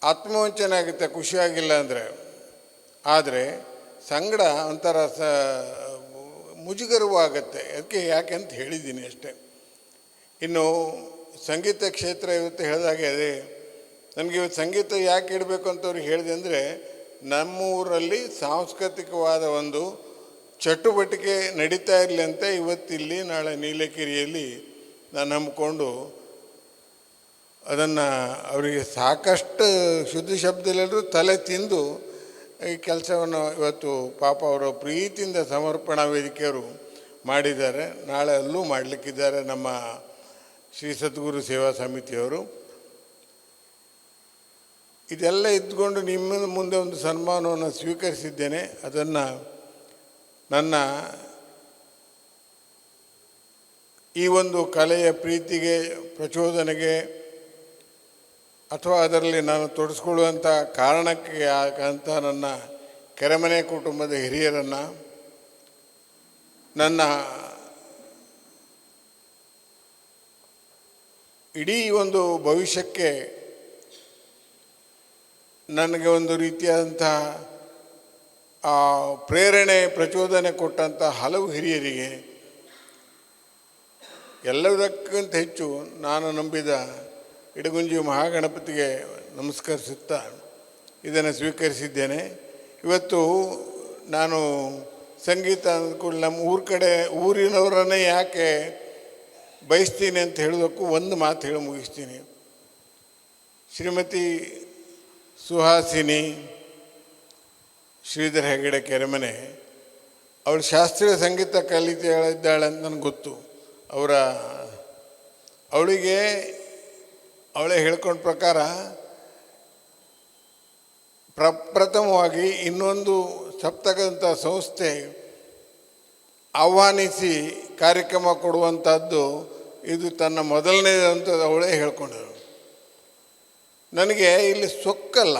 ಆತ್ಮವಂಚನೆ ಆಗುತ್ತೆ, ಖುಷಿಯಾಗಿಲ್ಲ ಅಂದರೆ. ಆದರೆ ಸಂಗಡ ಒಂಥರ ಮುಜುಗರವೂ ಆಗುತ್ತೆ. ಅದಕ್ಕೆ ಯಾಕೆ ಅಂತ ಹೇಳಿದ್ದೀನಿ ಅಷ್ಟೇ. ಇನ್ನು ಸಂಗೀತ ಕ್ಷೇತ್ರ ಇವತ್ತು ಹೇಳಿದಾಗೆ ಅದೇ ನನಗೆ ಇವತ್ತು ಸಂಗೀತ ಯಾಕೆ ಇಡಬೇಕು ಅಂತ ಅವ್ರಿಗೆ ಹೇಳಿದೆ ಅಂದರೆ, ನಮ್ಮೂರಲ್ಲಿ ಸಾಂಸ್ಕೃತಿಕವಾದ ಒಂದು ಚಟುವಟಿಕೆ ನಡೀತಾ ಇರಲಿ ಅಂತ ಇವತ್ತಿಲ್ಲಿ ನಾಳೆ ನೀಲಗಿರಿಯಲ್ಲಿ ನಾನು ನಂಬಿಕೊಂಡು ಅದನ್ನು ಅವರಿಗೆ ಸಾಕಷ್ಟು ಶುದ್ಧ ಶಬ್ದದಲ್ಲರೂ ತಲೆ ತಿಂದು ಈ ಕೆಲಸವನ್ನು ಇವತ್ತು ಪಾಪ ಅವರು ಪ್ರೀತಿಯಿಂದ ಸಮರ್ಪಣಾ ವೇದಿಕೆಯವರು ಮಾಡಿದ್ದಾರೆ. ನಾಳೆ ಅಲ್ಲೂ ಮಾಡಲಿಕ್ಕಿದ್ದಾರೆ ನಮ್ಮ ಶ್ರೀ ಸದ್ಗುರು ಸೇವಾ ಸಮಿತಿಯವರು. ಇದೆಲ್ಲ ಇದ್ಕೊಂಡು ನಿಮ್ಮ ಮುಂದೆ ಒಂದು ಸನ್ಮಾನವನ್ನು ಸ್ವೀಕರಿಸಿದ್ದೇನೆ. ಅದನ್ನು ನನ್ನ ಈ ಒಂದು ಕಲೆಯ ಪ್ರೀತಿಗೆ, ಪ್ರಚೋದನೆಗೆ ಅಥವಾ ಅದರಲ್ಲಿ ನಾನು ತೊಡಗಿಸ್ಕೊಳ್ಳುವಂಥ ಕಾರಣಕ್ಕೆ ಅಂತ ನನ್ನ ಕೆರೆಮನೆ ಕುಟುಂಬದ ಹಿರಿಯರನ್ನು, ನನ್ನ ಇಡೀ ಒಂದು ಭವಿಷ್ಯಕ್ಕೆ ನನಗೆ ಒಂದು ರೀತಿಯಾದಂಥ ಪ್ರೇರಣೆ, ಪ್ರಚೋದನೆ ಕೊಟ್ಟಂಥ ಹಲವು ಹಿರಿಯರಿಗೆ, ಎಲ್ಲದಕ್ಕಿಂತ ಹೆಚ್ಚು ನಾನು ನಂಬಿದ ಇಡಗುಂಜಿ ಮಹಾಗಣಪತಿಗೆ ನಮಸ್ಕರಿಸುತ್ತಾ ಇದನ್ನು ಸ್ವೀಕರಿಸಿದ್ದೇನೆ. ಇವತ್ತು ನಾನು ಸಂಗೀತ ಅಂದ್ಕೊಂಡು ನಮ್ಮ ಊರಿನವರನ್ನೇ ಯಾಕೆ ಬಯಸ್ತೀನಿ ಅಂತ ಹೇಳೋದಕ್ಕೂ ಒಂದು ಮಾತು ಹೇಳಿ ಮುಗಿಸ್ತೀನಿ. ಶ್ರೀಮತಿ ಸುಹಾಸಿನಿ ಶ್ರೀಧರ್ ಹೆಗಡೆ ಕೆರೆಮನೆ, ಅವಳು ಶಾಸ್ತ್ರೀಯ ಸಂಗೀತ ಕಲಿತಿದ್ದಾಳೆ ಅಂತ ನನಗೆ ಗೊತ್ತು. ಅವಳಿಗೆ ಅವಳೇ ಹೇಳ್ಕೊಂಡ ಪ್ರಕಾರ ಪ್ರಪ್ರಥಮವಾಗಿ ಇನ್ನೊಂದು ಸಪ್ತಕದಂಥ ಸಂಸ್ಥೆ ಆಹ್ವಾನಿಸಿ ಕಾರ್ಯಕ್ರಮ ಕೊಡುವಂಥದ್ದು ಇದು ತನ್ನ ಮೊದಲನೇದಂತ ಅವಳೇ ಹೇಳ್ಕೊಂಡರು. ನನಗೆ ಇಲ್ಲಿ ಸೊಕ್ಕಲ್ಲ,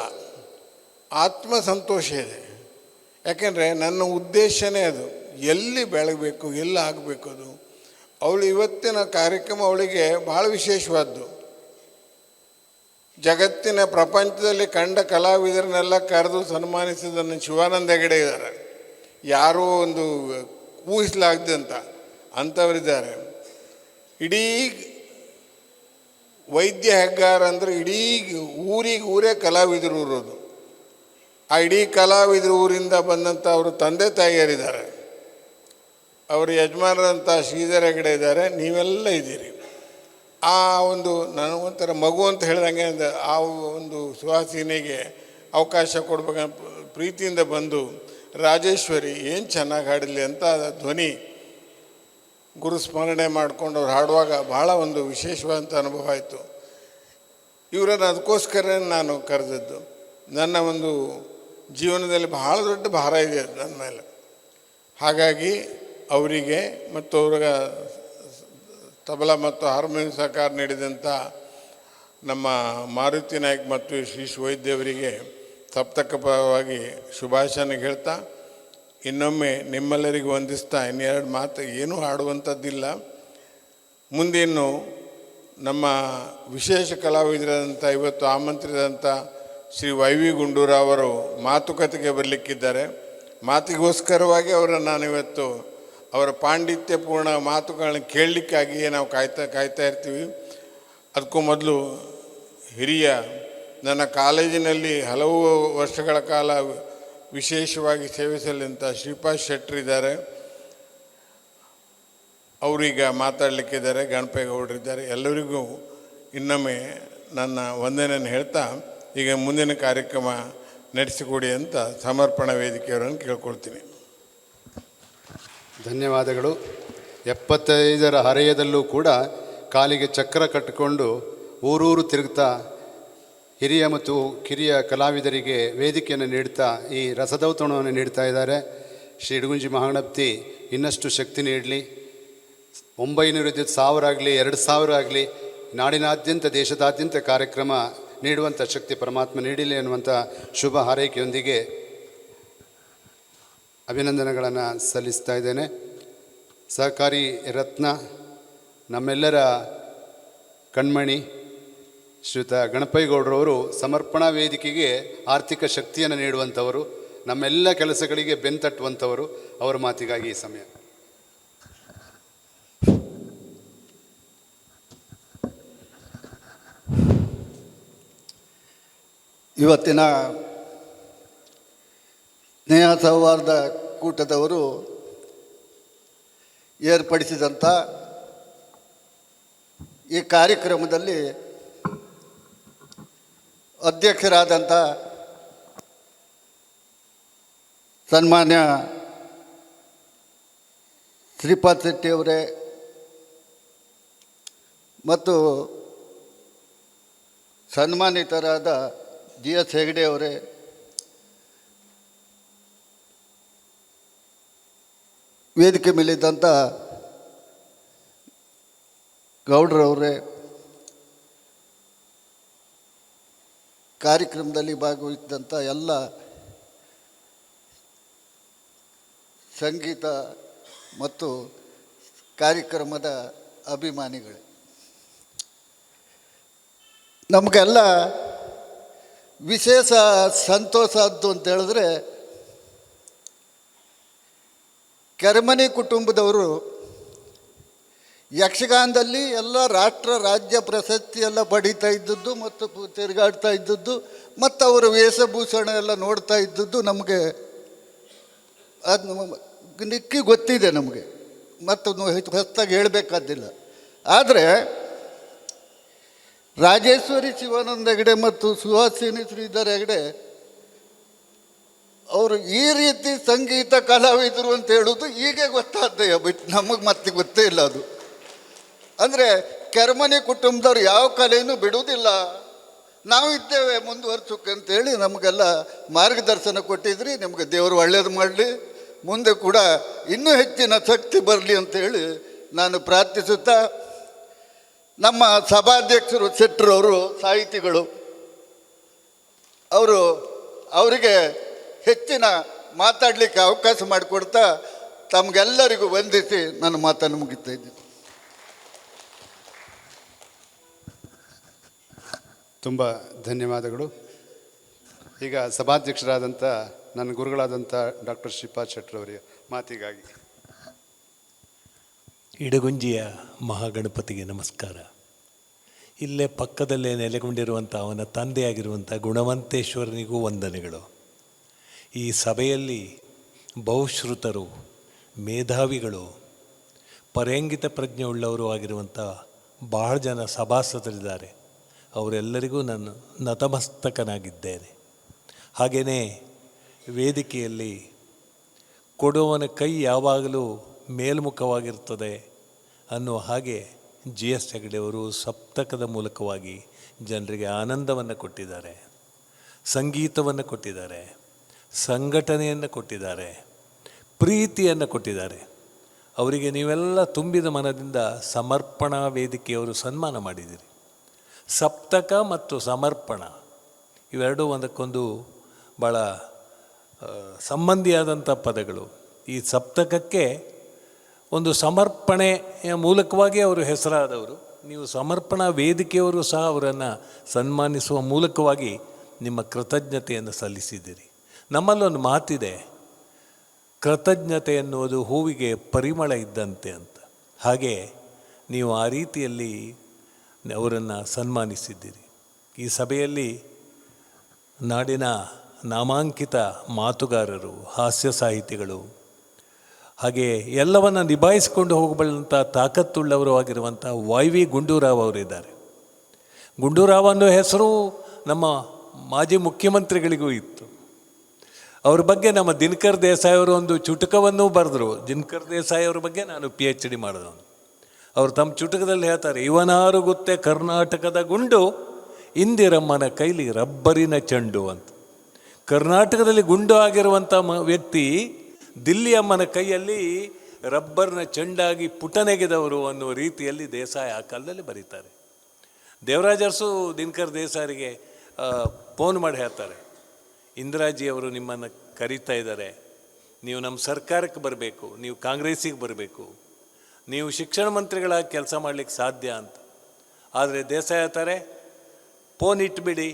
ಆತ್ಮಸಂತೋಷ ಇದೆ. ಯಾಕೆಂದರೆ ನನ್ನ ಉದ್ದೇಶನೇ ಅದು, ಎಲ್ಲಿ ಬೆಳಗಬೇಕು, ಎಲ್ಲಿ ಆಗಬೇಕು ಅದು. ಅವಳು ಇವತ್ತಿನ ಕಾರ್ಯಕ್ರಮ ಅವಳಿಗೆ ಭಾಳ ವಿಶೇಷವಾದ್ದು. ಜಗತ್ತಿನ ಪ್ರಪಂಚದಲ್ಲಿ ಕಂಡ ಕಲಾವಿದರನ್ನೆಲ್ಲ ಕರೆದು ಸನ್ಮಾನಿಸಿದನ್ನು ಶಿವಾನಂದ ಹೆಗಡೆ ಇದ್ದಾರೆ, ಯಾರೂ ಒಂದು ಊಹಿಸಲಾಗದಂತ ಅಂಥವರಿದ್ದಾರೆ. ಇಡೀ ವೈದ್ಯ ಹೆಗ್ಗಾರ ಅಂದರೆ ಇಡೀ ಊರೇ ಕಲಾವಿದರು ಇರೋದು. ಆ ಇಡೀ ಕಲಾವಿದರು ಊರಿಂದ ಬಂದಂಥ ಅವರು ತಂದೆ ತಾಯಿಯರಿದ್ದಾರೆ, ಅವರ ಯಜಮಾನರಂಥ ಶ್ರೀಧರ್ ಹೆಗಡೆ ಇದ್ದಾರೆ, ನೀವೆಲ್ಲ ಇದ್ದೀರಿ. ಆ ಒಂದು ನನಗೊಂಥರ ಮಗು ಅಂತ ಹೇಳಿದಂಗೆ ಆ ಒಂದು ಸುಹಾಸಿನಿಗೆ ಅವಕಾಶ ಕೊಡ್ಬೇಕಂತ ಪ್ರೀತಿಯಿಂದ ಬಂದು, ರಾಜೇಶ್ವರಿ ಏನು ಚೆನ್ನಾಗಿ ಹಾಡಲಿ ಅಂತ ಧ್ವನಿ ಗುರು ಸ್ಮರಣೆ ಮಾಡ್ಕೊಂಡು ಅವ್ರು ಹಾಡುವಾಗ ಭಾಳ ಒಂದು ವಿಶೇಷವಾದಂಥ ಅನುಭವ ಆಯಿತು. ಇವರನ್ನು ಅದಕ್ಕೋಸ್ಕರ ನಾನು ಕರೆದದ್ದು. ನನ್ನ ಒಂದು ಜೀವನದಲ್ಲಿ ಬಹಳ ದೊಡ್ಡ ಭಾರ ಇದೆ ನನ್ನ ಮೇಲೆ. ಹಾಗಾಗಿ ಅವರಿಗೆ ಮತ್ತು ಅವ್ರಿಗೆ ತಬಲಾ ಮತ್ತು ಹಾರ್ಮೋನಿಯಂ ಸಹಕಾರ ನೀಡಿದಂಥ ನಮ್ಮ ಮಾರುತಿ ನಾಯ್ಕ್ ಮತ್ತು ಶ್ರೀ ವೈದ್ಯವರಿಗೆ ಸಪ್ತಕ ಪರವಾಗಿ ಶುಭಾಶಯನ ಹೇಳ್ತಾ, ಇನ್ನೊಮ್ಮೆ ನಿಮ್ಮೆಲ್ಲರಿಗೂ ವಂದಿಸ್ತಾ ಇನ್ನೆರಡು ಮಾತು ಏನೂ ಆಡುವಂಥದ್ದಿಲ್ಲ. ಮುಂದಿನ್ನು ನಮ್ಮ ವಿಶೇಷ ಕಲಾವಿದರಾದಂಥ ಇವತ್ತು ಆಮಂತ್ರಿದಂಥ ಶ್ರೀ ವೈ ಗುಂಡೂರಾವ್ ಅವರು ಮಾತುಕತೆಗೆ ಬರಲಿಕ್ಕಿದ್ದಾರೆ. ಮಾತಿಗೋಸ್ಕರವಾಗಿ ಅವರನ್ನು ನಾನಿವತ್ತು ಅವರ ಪಾಂಡಿತ್ಯಪೂರ್ಣ ಮಾತುಗಳನ್ನ ಕೇಳಲಿಕ್ಕಾಗಿಯೇ ನಾವು ಕಾಯ್ತಾ ಇರ್ತೀವಿ. ಅದಕ್ಕೂ ಮೊದಲು ಹಿರಿಯ ನನ್ನ ಕಾಲೇಜಿನಲ್ಲಿ ಹಲವು ವರ್ಷಗಳ ಕಾಲ ವಿಶೇಷವಾಗಿ ಸೇವಿಸಲಿಂಥ ಶ್ರೀಪಾದ್ ಶೆಟ್ಟರಿದ್ದಾರೆ, ಅವರೀಗ ಮಾತಾಡಲಿಕ್ಕಿದ್ದಾರೆ. ಗಣಪೇಗೌಡರಿದ್ದಾರೆ. ಎಲ್ಲರಿಗೂ ಇನ್ನೊಮ್ಮೆ ನನ್ನ ವಂದನೆಯನ್ನು ಹೇಳ್ತಾ ಈಗ ಮುಂದಿನ ಕಾರ್ಯಕ್ರಮ ನಡೆಸಿಕೊಡಿ ಅಂತ ಸಮರ್ಪಣಾ ವೇದಿಕೆಯವರನ್ನು ಕೇಳ್ಕೊಳ್ತೀನಿ. ಧನ್ಯವಾದಗಳು. 75ರ ಹರೆಯದಲ್ಲೂ ಕೂಡ ಕಾಲಿಗೆ ಚಕ್ರ ಕಟ್ಟಿಕೊಂಡು ಊರೂರು ತಿರುಗ್ತಾ ಹಿರಿಯ ಮತ್ತು ಕಿರಿಯ ಕಲಾವಿದರಿಗೆ ವೇದಿಕೆಯನ್ನು ನೀಡ್ತಾ ಈ ರಸದೌತಣವನ್ನು ನೀಡ್ತಾ ಇದ್ದಾರೆ. ಶ್ರೀ ಇಡಗುಂಜಿ ಮಹಾಗಣಪತಿ ಇನ್ನಷ್ಟು ಶಕ್ತಿ ನೀಡಲಿ. 900 ಇದ್ದಿದ್ದು 1000 ಆಗಲಿ, 2000 ಆಗಲಿ, ನಾಡಿನಾದ್ಯಂತ ದೇಶದಾದ್ಯಂತ ಕಾರ್ಯಕ್ರಮ ನೀಡುವಂಥ ಶಕ್ತಿ ಪರಮಾತ್ಮ ನೀಡಲಿ ಅನ್ನುವಂಥ ಶುಭ ಹಾರೈಕೆಯೊಂದಿಗೆ ಅಭಿನಂದನೆಗಳನ್ನು ಸಲ್ಲಿಸ್ತಾ ಇದ್ದೇನೆ. ಸಹಕಾರಿ ರತ್ನ, ನಮ್ಮೆಲ್ಲರ ಕಣ್ಮಣಿ ಶ್ರೀಯುತ ಗಣಪೇಗೌಡರವರು ಸಮರ್ಪಣಾ ವೇದಿಕೆಗೆ ಆರ್ಥಿಕ ಶಕ್ತಿಯನ್ನು ನೀಡುವಂಥವರು. ನಮ್ಮೆಲ್ಲ ಕೆಲಸಗಳಿಗೆ ಬೆನ್ತಟ್ಟುವಂಥವರು. ಅವರ ಮಾತಿಗಾಗಿ ಈ ಸಮಯ. ಇವತ್ತಿನ ಸ್ನೇಹ ಸೌಹಾರ್ದ ಕೂಟದವರು ಏರ್ಪಡಿಸಿದಂಥ ಈ ಕಾರ್ಯಕ್ರಮದಲ್ಲಿ ಅಧ್ಯಕ್ಷರಾದಂಥ ಸನ್ಮಾನ್ಯ ಶ್ರೀಪಾದ್ ಶೆಟ್ಟಿಯವರೇ ಮತ್ತು ಸನ್ಮಾನಿತರಾದ GS ಹೆಗಡೆ ಅವರೇ, ವೇದಿಕೆ ಮೇಲಿದ್ದಂಥ ಗೌಡ್ರವರೇ, ಕಾರ್ಯಕ್ರಮದಲ್ಲಿ ಭಾಗವಹಿಸಿದಂಥ ಎಲ್ಲ ಸಂಗೀತ ಮತ್ತು ಕಾರ್ಯಕ್ರಮದ ಅಭಿಮಾನಿಗಳೇ, ನಮಗೆಲ್ಲ ವಿಶೇಷ ಸಂತೋಷದ್ದು ಅಂತ ಹೇಳಿದ್ರೆ, ಕೆರೆಮನೆ ಕುಟುಂಬದವರು ಯಕ್ಷಗಾನದಲ್ಲಿ ಎಲ್ಲ ರಾಷ್ಟ್ರ ರಾಜ್ಯ ಪ್ರಶಸ್ತಿ ಎಲ್ಲ ಪಡೀತಾ ಇದ್ದದ್ದು ಮತ್ತು ತಿರುಗಾಡ್ತಾ ಇದ್ದದ್ದು ಮತ್ತು ಅವರ ವೇಷಭೂಷಣ ಎಲ್ಲ ನೋಡ್ತಾ ಇದ್ದದ್ದು ನಮಗೆ ಅದು ನಿಕ್ಕಿ ಗೊತ್ತಿದೆ ನಮಗೆ, ಮತ್ತು ಹೊಸದಾಗಿ ಹೇಳಬೇಕಾದ್ದಿಲ್ಲ. ಆದರೆ ರಾಜೇಶ್ವರಿ ಶಿವಾನಂದ ಹೆಗಡೆ ಮತ್ತು ಸುಹಾಸಿನಿ ಶ್ರೀಧರ್ ಹೆಗಡೆ ಅವರು ಈ ರೀತಿ ಸಂಗೀತ ಕಲಾವಿದರು ಅಂತ ಹೇಳೋದು ಹೀಗೆ ಗೊತ್ತಾದ್ದೆ, ಬಿಟ್ಟು ನಮಗೆ ಮತ್ತೆ ಗೊತ್ತೇ ಇಲ್ಲ ಅದು. ಅಂದರೆ ಕೆರೆಮನೆ ಕುಟುಂಬದವ್ರು ಯಾವ ಕಲೆಯೂ ಬಿಡುವುದಿಲ್ಲ, ನಾವು ಇದ್ದೇವೆ ಮುಂದುವರ್ಸೋಕೆ ಅಂತೇಳಿ ನಮಗೆಲ್ಲ ಮಾರ್ಗದರ್ಶನ ಕೊಟ್ಟಿದ್ರಿ. ನಿಮಗೆ ದೇವರು ಒಳ್ಳೇದು ಮಾಡಲಿ, ಮುಂದೆ ಕೂಡ ಇನ್ನೂ ಹೆಚ್ಚಿನ ಶಕ್ತಿ ಬರಲಿ ಅಂತೇಳಿ ನಾನು ಪ್ರಾರ್ಥಿಸುತ್ತಾ, ನಮ್ಮ ಸಭಾಧ್ಯಕ್ಷರು ಶೆಟ್ಟರವರು ಸಾಹಿತಿಗಳು, ಅವರಿಗೆ ಹೆಚ್ಚಿನ ಮಾತಾಡಲಿಕ್ಕೆ ಅವಕಾಶ ಮಾಡಿಕೊಡ್ತಾ ತಮಗೆಲ್ಲರಿಗೂ ವಂದಿಸಿ ನನ್ನ ಮಾತನ್ನು ಮುಗಿಸ್ತಾ ಇದ್ದೀನಿ. ತುಂಬ ಧನ್ಯವಾದಗಳು. ಈಗ ಸಭಾಧ್ಯಕ್ಷರಾದಂಥ ನನ್ನ ಗುರುಗಳಾದಂಥ ಡಾಕ್ಟರ್ ಶ್ರೀಪಾದ್ ಶೆಟ್ಟರವರಿಗೆ ಮಾತಿಗಾಗಿ. ಇಡಗುಂಜಿಯ ಮಹಾಗಣಪತಿಗೆ ನಮಸ್ಕಾರ. ಇಲ್ಲೇ ಪಕ್ಕದಲ್ಲೇ ನೆಲೆಗೊಂಡಿರುವಂಥ ಅವನ ತಂದೆಯಾಗಿರುವಂಥ ಗುಣವಂತೇಶ್ವರನಿಗೂ ವಂದನೆಗಳು. ಈ ಸಭೆಯಲ್ಲಿ ಬಹುಶ್ರುತರು, ಮೇಧಾವಿಗಳು, ಪರಂಗಿತ ಪ್ರಜ್ಞೆ ಉಳ್ಳವರು ಆಗಿರುವಂಥ ಬಹಳ ಜನ ಸಭಾಸದರಿದ್ದಾರೆ. ಅವರೆಲ್ಲರಿಗೂ ನಾನು ನತಮಸ್ತಕನಾಗಿದ್ದೇನೆ. ಹಾಗೆಯೇ ವೇದಿಕೆಯಲ್ಲಿ ಕೊಡುವವನ ಕೈ ಯಾವಾಗಲೂ ಮೇಲ್ಮುಖವಾಗಿರ್ತದೆ ಅನ್ನುವ ಹಾಗೆ GS ಹೆಗಡೆಯವರು ಸಪ್ತಕದ ಮೂಲಕವಾಗಿ ಜನರಿಗೆ ಆನಂದವನ್ನು ಕೊಟ್ಟಿದ್ದಾರೆ, ಸಂಗೀತವನ್ನು ಕೊಟ್ಟಿದ್ದಾರೆ, ಸಂಘಟನೆಯನ್ನು ಕೊಟ್ಟಿದ್ದಾರೆ, ಪ್ರೀತಿಯನ್ನು ಕೊಟ್ಟಿದ್ದಾರೆ. ಅವರಿಗೆ ನೀವೆಲ್ಲ ತುಂಬಿದ ಮನದಿಂದ ಸಮರ್ಪಣಾ ವೇದಿಕೆಯವರು ಸನ್ಮಾನ ಮಾಡಿದ್ದೀರಿ. ಸಪ್ತಕ ಮತ್ತು ಸಮರ್ಪಣ ಇವೆರಡೂ ಒಂದಕ್ಕೊಂದು ಭಾಳ ಸಂಬಂಧಿಯಾದಂಥ ಪದಗಳು. ಈ ಸಪ್ತಕಕ್ಕೆ ಒಂದು ಸಮರ್ಪಣೆಯ ಮೂಲಕವಾಗಿ ಅವರು ಹೆಸರಾದವರು. ನೀವು ಸಮರ್ಪಣಾ ವೇದಿಕೆಯವರು ಸಹ ಅವರನ್ನು ಸನ್ಮಾನಿಸುವ ಮೂಲಕವಾಗಿ ನಿಮ್ಮ ಕೃತಜ್ಞತೆಯನ್ನು ಸಲ್ಲಿಸಿದ್ದೀರಿ. ನಮ್ಮಲ್ಲೊಂದು ಮಾತಿದೆ, ಕೃತಜ್ಞತೆ ಎನ್ನುವುದು ಹೂವಿಗೆ ಪರಿಮಳ ಇದ್ದಂತೆ ಅಂತ. ಹಾಗೆ ನೀವು ಆ ರೀತಿಯಲ್ಲಿ ಅವರನ್ನು ಸನ್ಮಾನಿಸಿದ್ದೀರಿ. ಈ ಸಭೆಯಲ್ಲಿ ನಾಡಿನ ನಾಮಾಂಕಿತ ಮಾತುಗಾರರು, ಹಾಸ್ಯ ಸಾಹಿತಿಗಳು, ಹಾಗೆ ಎಲ್ಲವನ್ನು ನಿಭಾಯಿಸಿಕೊಂಡು ಹೋಗಬಲ್ಲಂಥ ತಾಕತ್ತುಳ್ಳವರು ಆಗಿರುವಂಥ YV ಗುಂಡೂರಾವ್ ಅವರಿದ್ದಾರೆ. ಗುಂಡೂರಾವ್ ಅನ್ನೋ ಹೆಸರು ನಮ್ಮ ಮಾಜಿ ಮುಖ್ಯಮಂತ್ರಿಗಳಿಗೂ ಇತ್ತು. ಅವ್ರ ಬಗ್ಗೆ ನಮ್ಮ ದಿನಕರ್ ದೇಸಾಯಿ ಅವರು ಒಂದು ಚುಟುಕವನ್ನೂ ಬರೆದರು. ದಿನಕರ್ ದೇಸಾಯಿ ಅವ್ರ ಬಗ್ಗೆ ನಾನು PhD ಮಾಡಿದವನು. ಅವರು ತಮ್ಮ ಚುಟುಕದಲ್ಲಿ ಹೇಳ್ತಾರೆ, ಇವನಾರು ಗೊತ್ತೇ ಕರ್ನಾಟಕದ ಗುಂಡು, ಇಂದಿರಮ್ಮನ ಕೈಲಿ ರಬ್ಬರಿನ ಚೆಂಡು ಅಂತ. ಕರ್ನಾಟಕದಲ್ಲಿ ಗುಂಡು ಆಗಿರುವಂಥ ವ್ಯಕ್ತಿ ದಿಲ್ಲಿ ಅಮ್ಮನ ಕೈಯಲ್ಲಿ ರಬ್ಬರ್ನ ಚೆಂಡಾಗಿ ಪುಟನೆಗೆದವರು ಅನ್ನುವ ರೀತಿಯಲ್ಲಿ ದೇಸಾಯಿ ಆ ಕಾಲದಲ್ಲಿ ಬರೀತಾರೆ. ದೇವರಾಜ್ ಅರಸು ದಿನಕರ್ ದೇಸಾಯಿಗೆ ಫೋನ್ ಮಾಡಿ ಹೇಳ್ತಾರೆ, ಇಂದಿರಾಜಿಯವರು ನಿಮ್ಮನ್ನು ಕರೀತಾ ಇದ್ದಾರೆ, ನೀವು ನಮ್ಮ ಸರ್ಕಾರಕ್ಕೆ ಬರಬೇಕು, ನೀವು ಕಾಂಗ್ರೆಸ್ಸಿಗೆ ಬರಬೇಕು, ನೀವು ಶಿಕ್ಷಣ ಮಂತ್ರಿಗಳಾಗಿ ಕೆಲಸ ಮಾಡಲಿಕ್ಕೆ ಸಾಧ್ಯ ಅಂತ. ಆದರೆ ದೇಸಾಯಿ ಹೇಳ್ತಾರೆ, ಫೋನ್ ಇಟ್ಬಿಡಿ,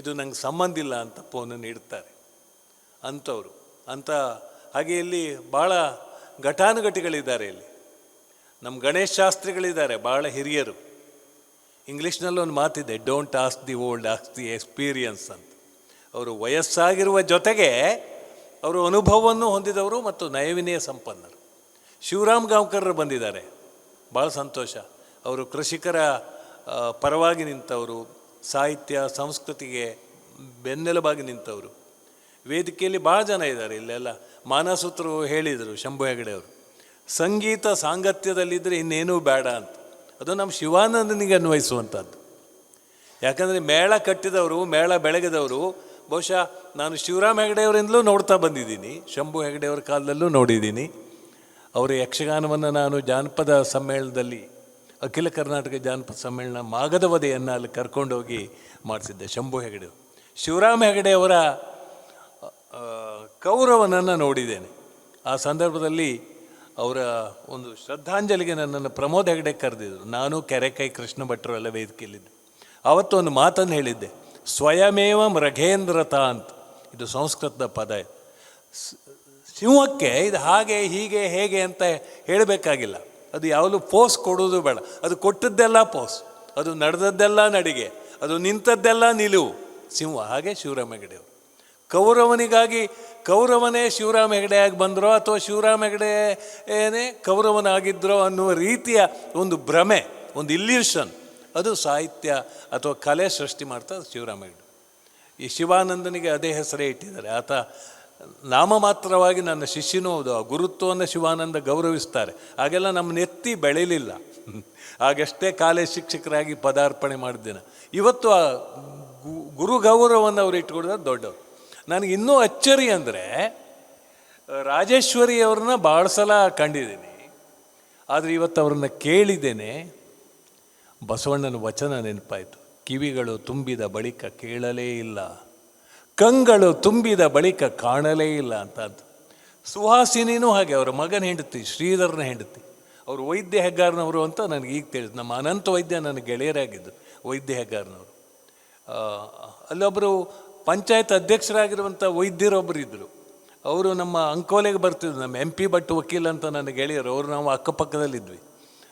ಇದು ನಂಗೆ ಸಂಬಂಧ ಇಲ್ಲ ಅಂತ ಫೋನನ್ನು ಇಡ್ತಾರೆ. ಅಂಥವ್ರು ಹಾಗೆ ಇಲ್ಲಿ ಭಾಳ ಘಟಾನುಘಟಿಗಳಿದ್ದಾರೆ. ಇಲ್ಲಿ ನಮ್ಮ ಗಣೇಶ್ ಶಾಸ್ತ್ರಿಗಳಿದ್ದಾರೆ, ಭಾಳ ಹಿರಿಯರು. ಇಂಗ್ಲೀಷ್ನಲ್ಲಿ ಒಂದು ಮಾತಿದೆ, don't ask the old, ask the experience ಅಂತ. ಅವರು ವಯಸ್ಸಾಗಿರುವ ಜೊತೆಗೆ ಅವರು ಅನುಭವವನ್ನು ಹೊಂದಿದವರು ಮತ್ತು ನಯವಿನಯ ಸಂಪನ್ನರು. ಶಿವರಾಮ್ ಗಾಂವ್ಕರ್ ಬಂದಿದ್ದಾರೆ, ಭಾಳ ಸಂತೋಷ. ಅವರು ಕೃಷಿಕರ ಪರವಾಗಿ ನಿಂತವರು, ಸಾಹಿತ್ಯ ಸಂಸ್ಕೃತಿಗೆ ಬೆನ್ನೆಲುಬಾಗಿ ನಿಂತವರು. ವೇದಿಕೆಯಲ್ಲಿ ಭಾಳ ಜನ ಇದ್ದಾರೆ. ಇಲ್ಲೆಲ್ಲ ಮಾನಸೂತ್ರರು ಹೇಳಿದರು, ಶಂಭು ಹೆಗಡೆ ಅವರು, ಸಂಗೀತ ಸಾಂಗತ್ಯದಲ್ಲಿದ್ದರೆ ಇನ್ನೇನೂ ಬೇಡ ಅಂತ. ಅದು ನಮ್ಮ ಶಿವಾನಂದನಿಗೆ ಅನ್ವಯಿಸುವಂಥದ್ದು. ಯಾಕಂದರೆ ಮೇಳ ಕಟ್ಟಿದವರು, ಮೇಳ ಬೆಳಗಿದವರು ಬಹುಶಃ ನಾನು ಶಿವರಾಮ್ ಹೆಗಡೆಯವರಿಂದಲೂ ನೋಡ್ತಾ ಬಂದಿದ್ದೀನಿ, ಶಂಭು ಹೆಗಡೆಯವರ ಕಾಲದಲ್ಲೂ ನೋಡಿದ್ದೀನಿ. ಅವರ ಯಕ್ಷಗಾನವನ್ನು ನಾನು ಜಾನಪದ ಸಮ್ಮೇಳನದಲ್ಲಿ, ಅಖಿಲ ಕರ್ನಾಟಕ ಜಾನಪದ ಸಮ್ಮೇಳನ ಮಾಗದ ವಧೆಯನ್ನು ಅಲ್ಲಿ ಕರ್ಕೊಂಡೋಗಿ ಮಾಡಿಸಿದ್ದೆ. ಶಂಭು ಹೆಗಡೆಯವರು, ಶಿವರಾಮ್ ಹೆಗಡೆಯವರ ಕೌರವನನ್ನು ನೋಡಿದ್ದೇನೆ. ಆ ಸಂದರ್ಭದಲ್ಲಿ ಅವರ ಒಂದು ಶ್ರದ್ಧಾಂಜಲಿಗೆ ನನ್ನನ್ನು ಪ್ರಮೋದ್ ಹೆಗಡೆ ಕರೆದಿದ್ರು. ನಾನು ಕೆರೆಕೈ ಕೃಷ್ಣ ಭಟ್ರು ಎಲ್ಲ ವೇದಿಕೆಯಲ್ಲಿದ್ದೆ. ಆವತ್ತು ಒಂದು ಮಾತನ್ನು ಹೇಳಿದ್ದೆ, ಸ್ವಯಮೇವ ಮೃಗೇಂದ್ರತ ಅಂತ. ಇದು ಸಂಸ್ಕೃತದ ಪದ. ಸಿಂಹಕ್ಕೆ ಇದು ಹಾಗೆ ಹೀಗೆ ಹೇಗೆ ಅಂತ ಹೇಳಬೇಕಾಗಿಲ್ಲ. ಅದು ಯಾವಾಗಲೂ ಪೋಸ್ ಕೊಡೋದು ಬೇಡ. ಅದು ಕೊಟ್ಟದ್ದೆಲ್ಲ ಪೋಸ್, ಅದು ನಡೆದದ್ದೆಲ್ಲ ನಡಿಗೆ, ಅದು ನಿಂತದ್ದೆಲ್ಲ ನಿಲುವು. ಸಿಂಹ ಹಾಗೆ ಶಿವರಾಮ ಹೆಗಡೆಯವರು. ಕೌರವನಿಗಾಗಿ ಕೌರವನೇ ಶಿವರಾಮ ಹೆಗಡೆಯಾಗಿ ಬಂದರೋ ಅಥವಾ ಶಿವರಾಮ ಹೆಗಡೆಯೇ ಕೌರವನಾಗಿದ್ದರೋ ಅನ್ನುವ ರೀತಿಯ ಒಂದು ಭ್ರಮೆ, ಒಂದು ಇಲ್ಯೂಷನ್, ಅದು ಸಾಹಿತ್ಯ ಅಥವಾ ಕಲೆ ಸೃಷ್ಟಿ ಮಾಡ್ತಾ ಶಿವರಾಮ ಹೆಗಡೆ. ಈ ಶಿವಾನಂದನಿಗೆ ಅದೇ ಹೆಸರೇ ಇಟ್ಟಿದ್ದಾರೆ. ಆತ ನಾಮಮಾತ್ರವಾಗಿ ನನ್ನ ಶಿಷ್ಯನೂ ಹೌದು. ಆ ಗುರುತ್ವವನ್ನು ಶಿವಾನಂದ ಗೌರವಿಸ್ತಾರೆ. ಹಾಗೆಲ್ಲ ನಮ್ಮ ನೆತ್ತಿ ಬೆಳೀಲಿಲ್ಲ. ಆಗಷ್ಟೇ ಕಾಲೇಜ್ ಶಿಕ್ಷಕರಾಗಿ ಪದಾರ್ಪಣೆ ಮಾಡಿದ್ದೇನೆ. ಇವತ್ತು ಆ ಗುರು ಗೌರವವನ್ನು ಅವ್ರು ಇಟ್ಕೊಂಡಿದ್ದಾರೆ ದೊಡ್ಡವರು. ನನಗೆ ಇನ್ನೂ ಅಚ್ಚರಿ ಅಂದರೆ, ರಾಜೇಶ್ವರಿ ಅವ್ರನ್ನ ಭಾಳ ಸಲ ಕಂಡಿದ್ದೀನಿ, ಆದರೆ ಇವತ್ತು ಅವ್ರನ್ನ ಕೇಳಿದ್ದೇನೆ. ಬಸವಣ್ಣನ ವಚನ ನೆನಪಾಯಿತು, ಕಿವಿಗಳು ತುಂಬಿದ ಬಳಿಕ ಕೇಳಲೇ ಇಲ್ಲ, ಕಂಗಳು ತುಂಬಿದ ಬಳಿಕ ಕಾಣಲೇ ಇಲ್ಲ ಅಂತ. ಸುಹಾಸಿನಿನೂ ಹಾಗೆ, ಅವರ ಮಗನ ಹೆಂಡತಿ, ಶ್ರೀಧರನ ಹೆಂಡತಿ. ಅವರು ವೈದ್ಯ ಹೆಗ್ಗಾರನವರು ಅಂತ ನನಗೆ ಈಗ ತಿಳಿದು. ನಮ್ಮ ಅನಂತ ವೈದ್ಯ ನನ್ನ ಗೆಳೆಯರಾಗಿದ್ದರು, ವೈದ್ಯ ಹೆಗ್ಗಾರನವರು. ಅಲ್ಲೊಬ್ಬರು ಪಂಚಾಯತ್ ಅಧ್ಯಕ್ಷರಾಗಿರುವಂಥ ವೈದ್ಯರೊಬ್ಬರು ಇದ್ದರು. ಅವರು ನಮ್ಮ ಅಂಕೋಲೆಗೆ ಬರ್ತಿದ್ರು. ನಮ್ಮ MP ಭಟ್ ವಕೀಲ್ ಅಂತ ನನ್ನ ಗೆಳೆಯರು. ಅವರು ನಾವು ಅಕ್ಕಪಕ್ಕದಲ್ಲಿದ್ವಿ.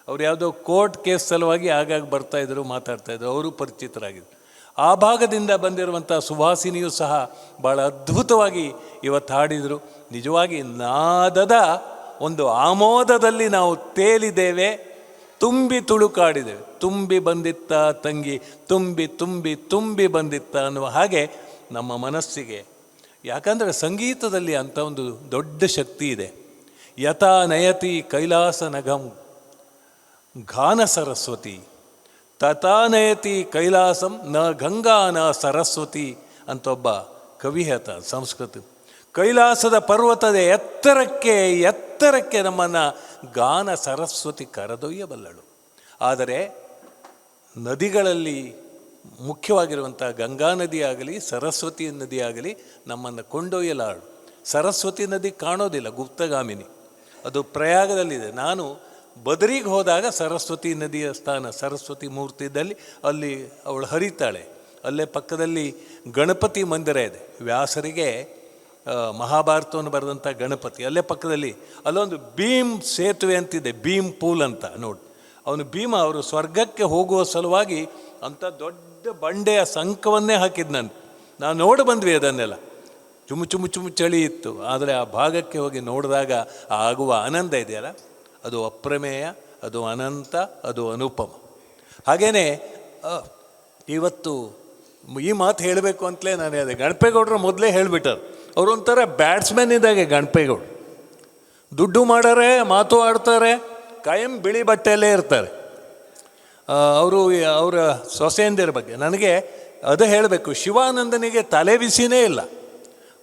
ಅವ್ರು ಯಾವುದೋ ಕೋರ್ಟ್ ಕೇಸ್ ಸಲುವಾಗಿ ಆಗಾಗ ಬರ್ತಾಯಿದ್ರು, ಮಾತಾಡ್ತಾಯಿದ್ರು. ಅವರು ಪರಿಚಿತರಾಗಿದ್ದರು. ಆ ಭಾಗದಿಂದ ಬಂದಿರುವಂಥ ಸುಭಾಸಿನಿಯೂ ಸಹ ಭಾಳ ಅದ್ಭುತವಾಗಿ ಇವತ್ತು ಹಾಡಿದರು. ನಿಜವಾಗಿ ನಾದದ ಒಂದು ಆಮೋದದಲ್ಲಿ ನಾವು ತೇಲಿದ್ದೇವೆ, ತುಂಬಿ ತುಳುಕಾಡಿದ್ದೇವೆ. ತುಂಬಿ ಬಂದಿತ್ತ ತಂಗಿ, ತುಂಬಿ ತುಂಬಿ ತುಂಬಿ ಬಂದಿತ್ತ ಅನ್ನುವ ಹಾಗೆ ನಮ್ಮ ಮನಸ್ಸಿಗೆ. ಯಾಕಂದರೆ ಸಂಗೀತದಲ್ಲಿ ಅಂಥ ಒಂದು ದೊಡ್ಡ ಶಕ್ತಿ ಇದೆ. ಯಥಾ ನಯತಿ ಕೈಲಾಸ ನಗಂ ಗಾನ ಸರಸ್ವತಿ, ತಥಾ ನಯತಿ ಕೈಲಾಸಂ ನ ಗಂಗಾ ನ ಸರಸ್ವತಿ ಅಂತ ಒಬ್ಬ ಕವಿ ಹೇಳ್ತ ಸಂಸ್ಕೃತ. ಕೈಲಾಸದ ಪರ್ವತದ ಎತ್ತರಕ್ಕೆ ನಮ್ಮನ್ನು ಗಾನ ಸರಸ್ವತಿ ಕರೆದೊಯ್ಯಬಲ್ಲಳು. ಆದರೆ ನದಿಗಳಲ್ಲಿ ಮುಖ್ಯವಾಗಿರುವಂಥ ಗಂಗಾ ನದಿ ಆಗಲಿ ಸರಸ್ವತಿ ನದಿ ಆಗಲಿ ನಮ್ಮನ್ನು ಕೊಂಡೊಯ್ಯಲಾಳು. ಸರಸ್ವತಿ ನದಿ ಕಾಣೋದಿಲ್ಲ, ಗುಪ್ತಗಾಮಿನಿ. ಅದು ಪ್ರಯಾಗದಲ್ಲಿದೆ. ನಾನು ಬದರಿಗೆ ಹೋದಾಗ ಸರಸ್ವತಿ ನದಿಯ ಸ್ಥಾನ, ಸರಸ್ವತಿ ಮೂರ್ತಿ ಇದ್ದಲ್ಲಿ ಅಲ್ಲಿ ಅವಳು ಹರಿತಾಳೆ. ಅಲ್ಲೇ ಪಕ್ಕದಲ್ಲಿ ಗಣಪತಿ ಮಂದಿರ ಇದೆ. ವ್ಯಾಸರಿಗೆ ಮಹಾಭಾರತವನ್ನು ಬರೆದಂಥ ಗಣಪತಿ ಅಲ್ಲೇ ಪಕ್ಕದಲ್ಲಿ. ಅಲ್ಲೊಂದು ಭೀಮ್ ಸೇತುವೆ ಅಂತಿದೆ, ಭೀಮ್ ಪೂಲ್ ಅಂತ ನೋಡಿ. ಅವನು ಭೀಮ ಅವರು ಸ್ವರ್ಗಕ್ಕೆ ಹೋಗುವ ಸಲುವಾಗಿ ಅಂಥ ದೊಡ್ಡ ಬಂಡೆಯ ಸಂಕವನ್ನೇ ಹಾಕಿದ್ನಂತೆ. ನಾವು ನೋಡಿ ಬಂದ್ವಿ ಅದನ್ನೆಲ್ಲ. ಚುಮು ಚಳಿ ಇತ್ತು. ಆದರೆ ಆ ಭಾಗಕ್ಕೆ ಹೋಗಿ ನೋಡಿದಾಗ ಆಗುವ ಆನಂದ ಇದೆಯಲ್ಲ, ಅದು ಅಪ್ರಮೇಯ, ಅದು ಅನಂತ, ಅದು ಅನುಪಮ. ಹಾಗೆಯೇ ಇವತ್ತು ಈ ಮಾತು ಹೇಳಬೇಕು ಅಂತಲೇ ನಾನು ಹೇಳಿದೆ. ಗಣಪೇಗೌಡರು ಮೊದಲೇ ಹೇಳಿಬಿಟ್ಟರು. ಅವರು ಒಂಥರ ಬ್ಯಾಟ್ಸ್ಮನ್ ಇದ್ದಾಗೆ ಗಣಪೇಗೌಡರು. ದುಡ್ಡು ಮಾಡಾರೆ, ಮಾತು ಆಡ್ತಾರೆ, ಕಾಯಂ ಬಿಳಿ ಬಟ್ಟೆಯಲ್ಲೇ ಇರ್ತಾರೆ. ಅವರ ಸೊಸೆಯಂದಿರ ಬಗ್ಗೆ ನನಗೆ ಅದು ಹೇಳಬೇಕು. ಶಿವಾನಂದನಿಗೆ ತಲೆ ಬಿಸಿನೇ ಇಲ್ಲ.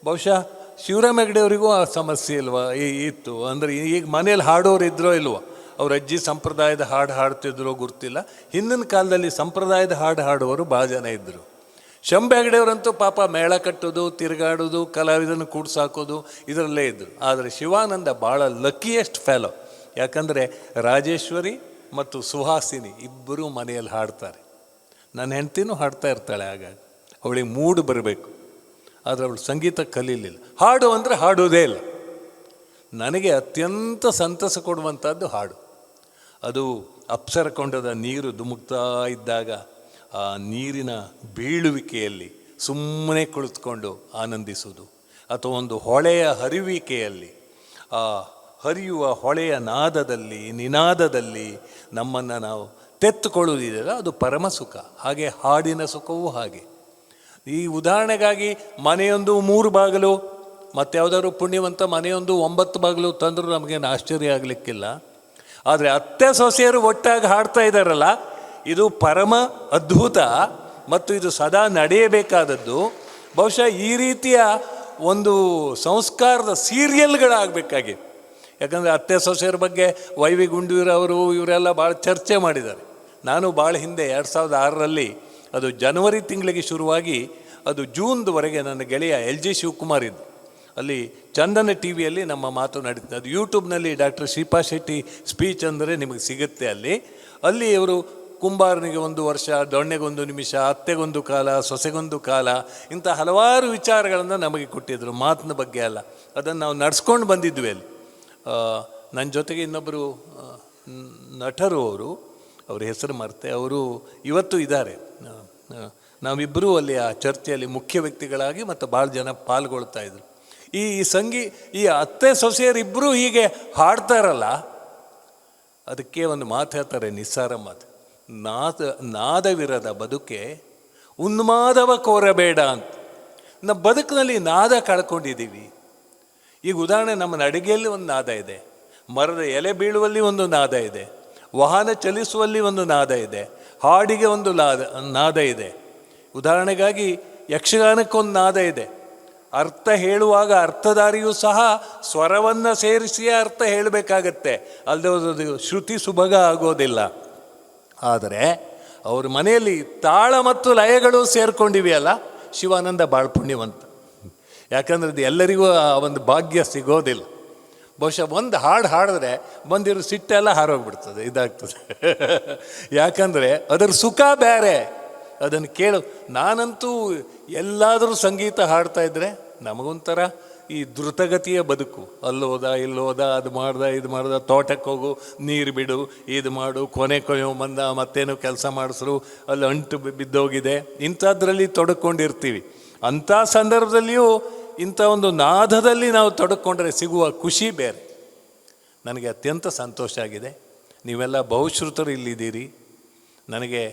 ಬಹುಶಃ ಶಿವರಾಮ ಹೆಗಡೆಯವರಿಗೂ ಆ ಸಮಸ್ಯೆ ಇಲ್ವಾ ಇತ್ತು. ಅಂದರೆ ಈಗ ಮನೇಲಿ ಹಾಡೋರು ಇದ್ರೋ ಇಲ್ವೋ, ಅವ್ರ ಅಜ್ಜಿ ಸಂಪ್ರದಾಯದ ಹಾಡು ಹಾಡ್ತಿದ್ರೋ ಗೊತ್ತಿಲ್ಲ. ಹಿಂದಿನ ಕಾಲದಲ್ಲಿ ಸಂಪ್ರದಾಯದ ಹಾಡು ಹಾಡುವವರು ಭಾಳ ಜನ ಇದ್ದರು. ಶಂಭು ಹೆಗಡೆಯವರಂತೂ ಪಾಪ ಮೇಳ ಕಟ್ಟೋದು, ತಿರುಗಾಡೋದು, ಕಲಾವಿದನ್ನು ಕೂಡ್ಸಾಕೋದು ಇದರಲ್ಲೇ ಇದ್ದರು. ಆದರೆ ಶಿವಾನಂದ ಭಾಳ ಲಕ್ಕಿಯೆಸ್ಟ್ ಫೆಲೋ. ಯಾಕಂದರೆ ರಾಜೇಶ್ವರಿ ಮತ್ತು ಸುಹಾಸಿನಿ ಇಬ್ಬರೂ ಮನೆಯಲ್ಲಿ ಹಾಡ್ತಾರೆ. ನನ್ನ ಹೆಂಡ್ತಿನೂ ಹಾಡ್ತಾ ಇರ್ತಾಳೆ. ಹಾಗಾಗಿ ಅವಳಿಗೆ ಮೂಡ್ ಬರಬೇಕು. ಆದರೆ ಅವಳು ಸಂಗೀತ ಕಲೀಲಿಲ್ಲ. ಹಾಡು ಅಂದರೆ ಹಾಡೋದೇ ಇಲ್ಲ. ನನಗೆ ಅತ್ಯಂತ ಸಂತಸ ಕೊಡುವಂಥದ್ದು ಹಾಡು. ಅದು ಅಪ್ಸರ ಕೊಂಡದ ನೀರು ಧುಮುಕ್ತಾ ಇದ್ದಾಗ ಆ ನೀರಿನ ಬೀಳುವಿಕೆಯಲ್ಲಿ ಸುಮ್ಮನೆ ಕುಳಿತುಕೊಂಡು ಆನಂದಿಸುವುದು, ಅಥವಾ ಒಂದು ಹೊಳೆಯ ಹರಿಯುವಿಕೆಯಲ್ಲಿ ಆ ಹರಿಯುವ ಹೊಳೆಯ ನಾದದಲ್ಲಿ ನಿನಾದದಲ್ಲಿ ನಮ್ಮನ್ನು ನಾವು ತೆತ್ತುಕೊಳ್ಳುವುದಿದೆಯಲ್ಲ, ಅದು ಪರಮ ಸುಖ. ಹಾಗೆ ಹಾಡಿನ ಸುಖವೂ ಹಾಗೆ. ಈ ಉದಾಹರಣೆಗಾಗಿ ಮನೆಯೊಂದು 3 ಬಾಗಿಲು, ಮತ್ತು ಯಾವುದಾದ್ರು ಪುಣ್ಯವಂತ ಮನೆಯೊಂದು 9 ಬಾಗಿಲು ತಂದರೂ ನಮಗೇನು ಆಶ್ಚರ್ಯ ಆಗಲಿಕ್ಕಿಲ್ಲ. ಆದರೆ ಅತ್ತೆ ಸೊಸೆಯರು ಒಟ್ಟಾಗಿ ಹಾಡ್ತಾ ಇದ್ದಾರಲ್ಲ, ಇದು ಪರಮ ಅದ್ಭುತ ಮತ್ತು ಇದು ಸದಾ ನಡೆಯಬೇಕಾದದ್ದು. ಬಹುಶಃ ಈ ರೀತಿಯ ಒಂದು ಸಂಸ್ಕಾರದ ಸೀರಿಯಲ್ಗಳಾಗಬೇಕಾಗಿದೆ. ಯಾಕಂದರೆ ಅತ್ತೆ ಸೊಸೆಯರ ಬಗ್ಗೆ ವೈ ವಿ ಗುಂಡೂರವರು ಇವರೆಲ್ಲ ಭಾಳ ಚರ್ಚೆ ಮಾಡಿದ್ದಾರೆ. ನಾನು ಭಾಳ ಹಿಂದೆ 2006ರಲ್ಲಿ ಅದು ಜನವರಿ ತಿಂಗಳಿಗೆ ಶುರುವಾಗಿ ಅದು ಜೂನ್ವರೆಗೆ ನನ್ನ ಗೆಳೆಯ LG ಶಿವಕುಮಾರ್ ಇದ್ದು, ಅಲ್ಲಿ ಚಂದನ ಟಿ ವಿಯಲ್ಲಿ ನಮ್ಮ ಮಾತು ನಡೀತದೆ. ಅದು ಯೂಟ್ಯೂಬ್ನಲ್ಲಿ ಡಾಕ್ಟರ್ ಶ್ರೀಪಾ ಶೆಟ್ಟಿ ಸ್ಪೀಚ್ ಅಂದರೆ ನಿಮಗೆ ಸಿಗುತ್ತೆ. ಅಲ್ಲಿ ಇವರು ಕುಂಬಾರನಿಗೆ 1 ವರ್ಷ, ದೊಣ್ಣೆಗೊಂದು ನಿಮಿಷ, ಅತ್ತೆಗೊಂದು ಕಾಲ, ಸೊಸೆಗೊಂದು ಕಾಲ, ಇಂಥ ಹಲವಾರು ವಿಚಾರಗಳನ್ನು ನಮಗೆ ಕೊಟ್ಟಿದ್ದರು. ಮಾತಿನ ಬಗ್ಗೆ ಅಲ್ಲ, ಅದನ್ನು ನಾವು ನಡ್ಸ್ಕೊಂಡು ಬಂದಿದ್ವಿ ಅಲ್ಲಿ. ನನ್ನ ಜೊತೆಗೆ ಇನ್ನೊಬ್ಬರು ನಟರು, ಅವ್ರ ಹೆಸರು ಮರೆತೆ, ಅವರು ಇವತ್ತು ಇದ್ದಾರೆ. ನಾವಿಬ್ಬರೂ ಅಲ್ಲಿ ಆ ಚರ್ಚೆಯಲ್ಲಿ ಮುಖ್ಯ ವ್ಯಕ್ತಿಗಳಾಗಿ ಮತ್ತು ಭಾಳ ಜನ ಪಾಲ್ಗೊಳ್ತಾ ಇದ್ರು. ಈ ಅತ್ತೆ ಸೊಸೆಯರಿಬ್ಬರೂ ಹೀಗೆ ಹಾಡ್ತಾರಲ್ಲ, ಅದಕ್ಕೆ ಒಂದು ಮಾತು ಹೇಳ್ತಾರೆ, ನಿಸ್ಸಾರ ಮಾತು. ನಾದವಿರದ ಬದುಕೆ ಉನ್ಮಾದವ ಕೋರಬೇಡ ಅಂತ. ನಮ್ಮ ಬದುಕಿನಲ್ಲಿ ನಾದ ಕಳ್ಕೊಂಡಿದ್ದೀವಿ. ಈಗ ಉದಾಹರಣೆ, ನಮ್ಮ ಅಡುಗೆಯಲ್ಲಿ ಒಂದು ನಾದ ಇದೆ, ಮರದ ಎಲೆ ಬೀಳುವಲ್ಲಿ ಒಂದು ನಾದ ಇದೆ, ವಾಹನ ಚಲಿಸುವಲ್ಲಿ ಒಂದು ನಾದ ಇದೆ, ಹಾಡಿಗೆ ಒಂದು ನಾದ ಇದೆ. ಉದಾಹರಣೆಗಾಗಿ ಯಕ್ಷಗಾನಕ್ಕೊಂದು ನಾದ ಇದೆ. ಅರ್ಥ ಹೇಳುವಾಗ ಅರ್ಥಧಾರಿಯೂ ಸಹ ಸ್ವರವನ್ನು ಸೇರಿಸಿಯೇ ಅರ್ಥ ಹೇಳಬೇಕಾಗತ್ತೆ, ಅಲ್ಲದೆ ಶ್ರುತಿ ಸುಭಗ ಆಗೋದಿಲ್ಲ. ಆದರೆ ಅವ್ರ ಮನೆಯಲ್ಲಿ ತಾಳ ಮತ್ತು ಲಯಗಳು ಸೇರ್ಕೊಂಡಿವೆಯಲ್ಲ, ಶಿವಾನಂದ ಭಾಳ ಪುಣ್ಯವಂತ. ಯಾಕಂದ್ರೆ ಅದು ಎಲ್ಲರಿಗೂ ಆ ಒಂದು ಭಾಗ್ಯ ಸಿಗೋದಿಲ್ಲ. ಬಹುಶಃ ಒಂದು ಹಾಡು ಹಾಡಿದ್ರೆ ಬಂದಿರೋ ಸಿಟ್ಟೆಲ್ಲ ಹಾರೋಗ್ಬಿಡ್ತದೆ, ಇದಾಗ್ತದೆ. ಯಾಕಂದರೆ ಅದರ ಸುಖ ಬೇರೆ. ಅದನ್ನು ಕೇಳು. ನಾನಂತೂ ಎಲ್ಲಾದರೂ ಸಂಗೀತ ಹಾಡ್ತಾ ಇದ್ದರೆ ನಮಗೊಂಥರ ಈ ದ್ರುತಗತಿಯ ಬದುಕು. ಅಲ್ಲೋದ ಇಲ್ಲೋದ, ಅದು ಇದು ಮಾಡ್ದ, ತೋಟಕ್ಕೆ ಹೋಗು, ನೀರು ಬಿಡು, ಇದು ಮಾಡು, ಕೊನೆಯೋ ಬಂದ ಮತ್ತೇನೋ ಕೆಲಸ ಮಾಡಿಸ್ರು, ಅಲ್ಲಿ ಅಂಟು ಬಿದ್ದೋಗಿದೆ, ಇಂಥದ್ರಲ್ಲಿ ತೊಡಕೊಂಡಿರ್ತೀವಿ. ಅಂಥ ಸಂದರ್ಭದಲ್ಲಿಯೂ ಇಂಥ ಒಂದು ನಾದದಲ್ಲಿ ನಾವು ತೊಡಕೊಂಡ್ರೆ ಸಿಗುವ ಖುಷಿ ಬೇರೆ. ನನಗೆ ಅತ್ಯಂತ ಸಂತೋಷ ಆಗಿದೆ. ನೀವೆಲ್ಲ ಬಹುಶ್ರುತರು ಇಲ್ಲಿದ್ದೀರಿ. ನನಗೆ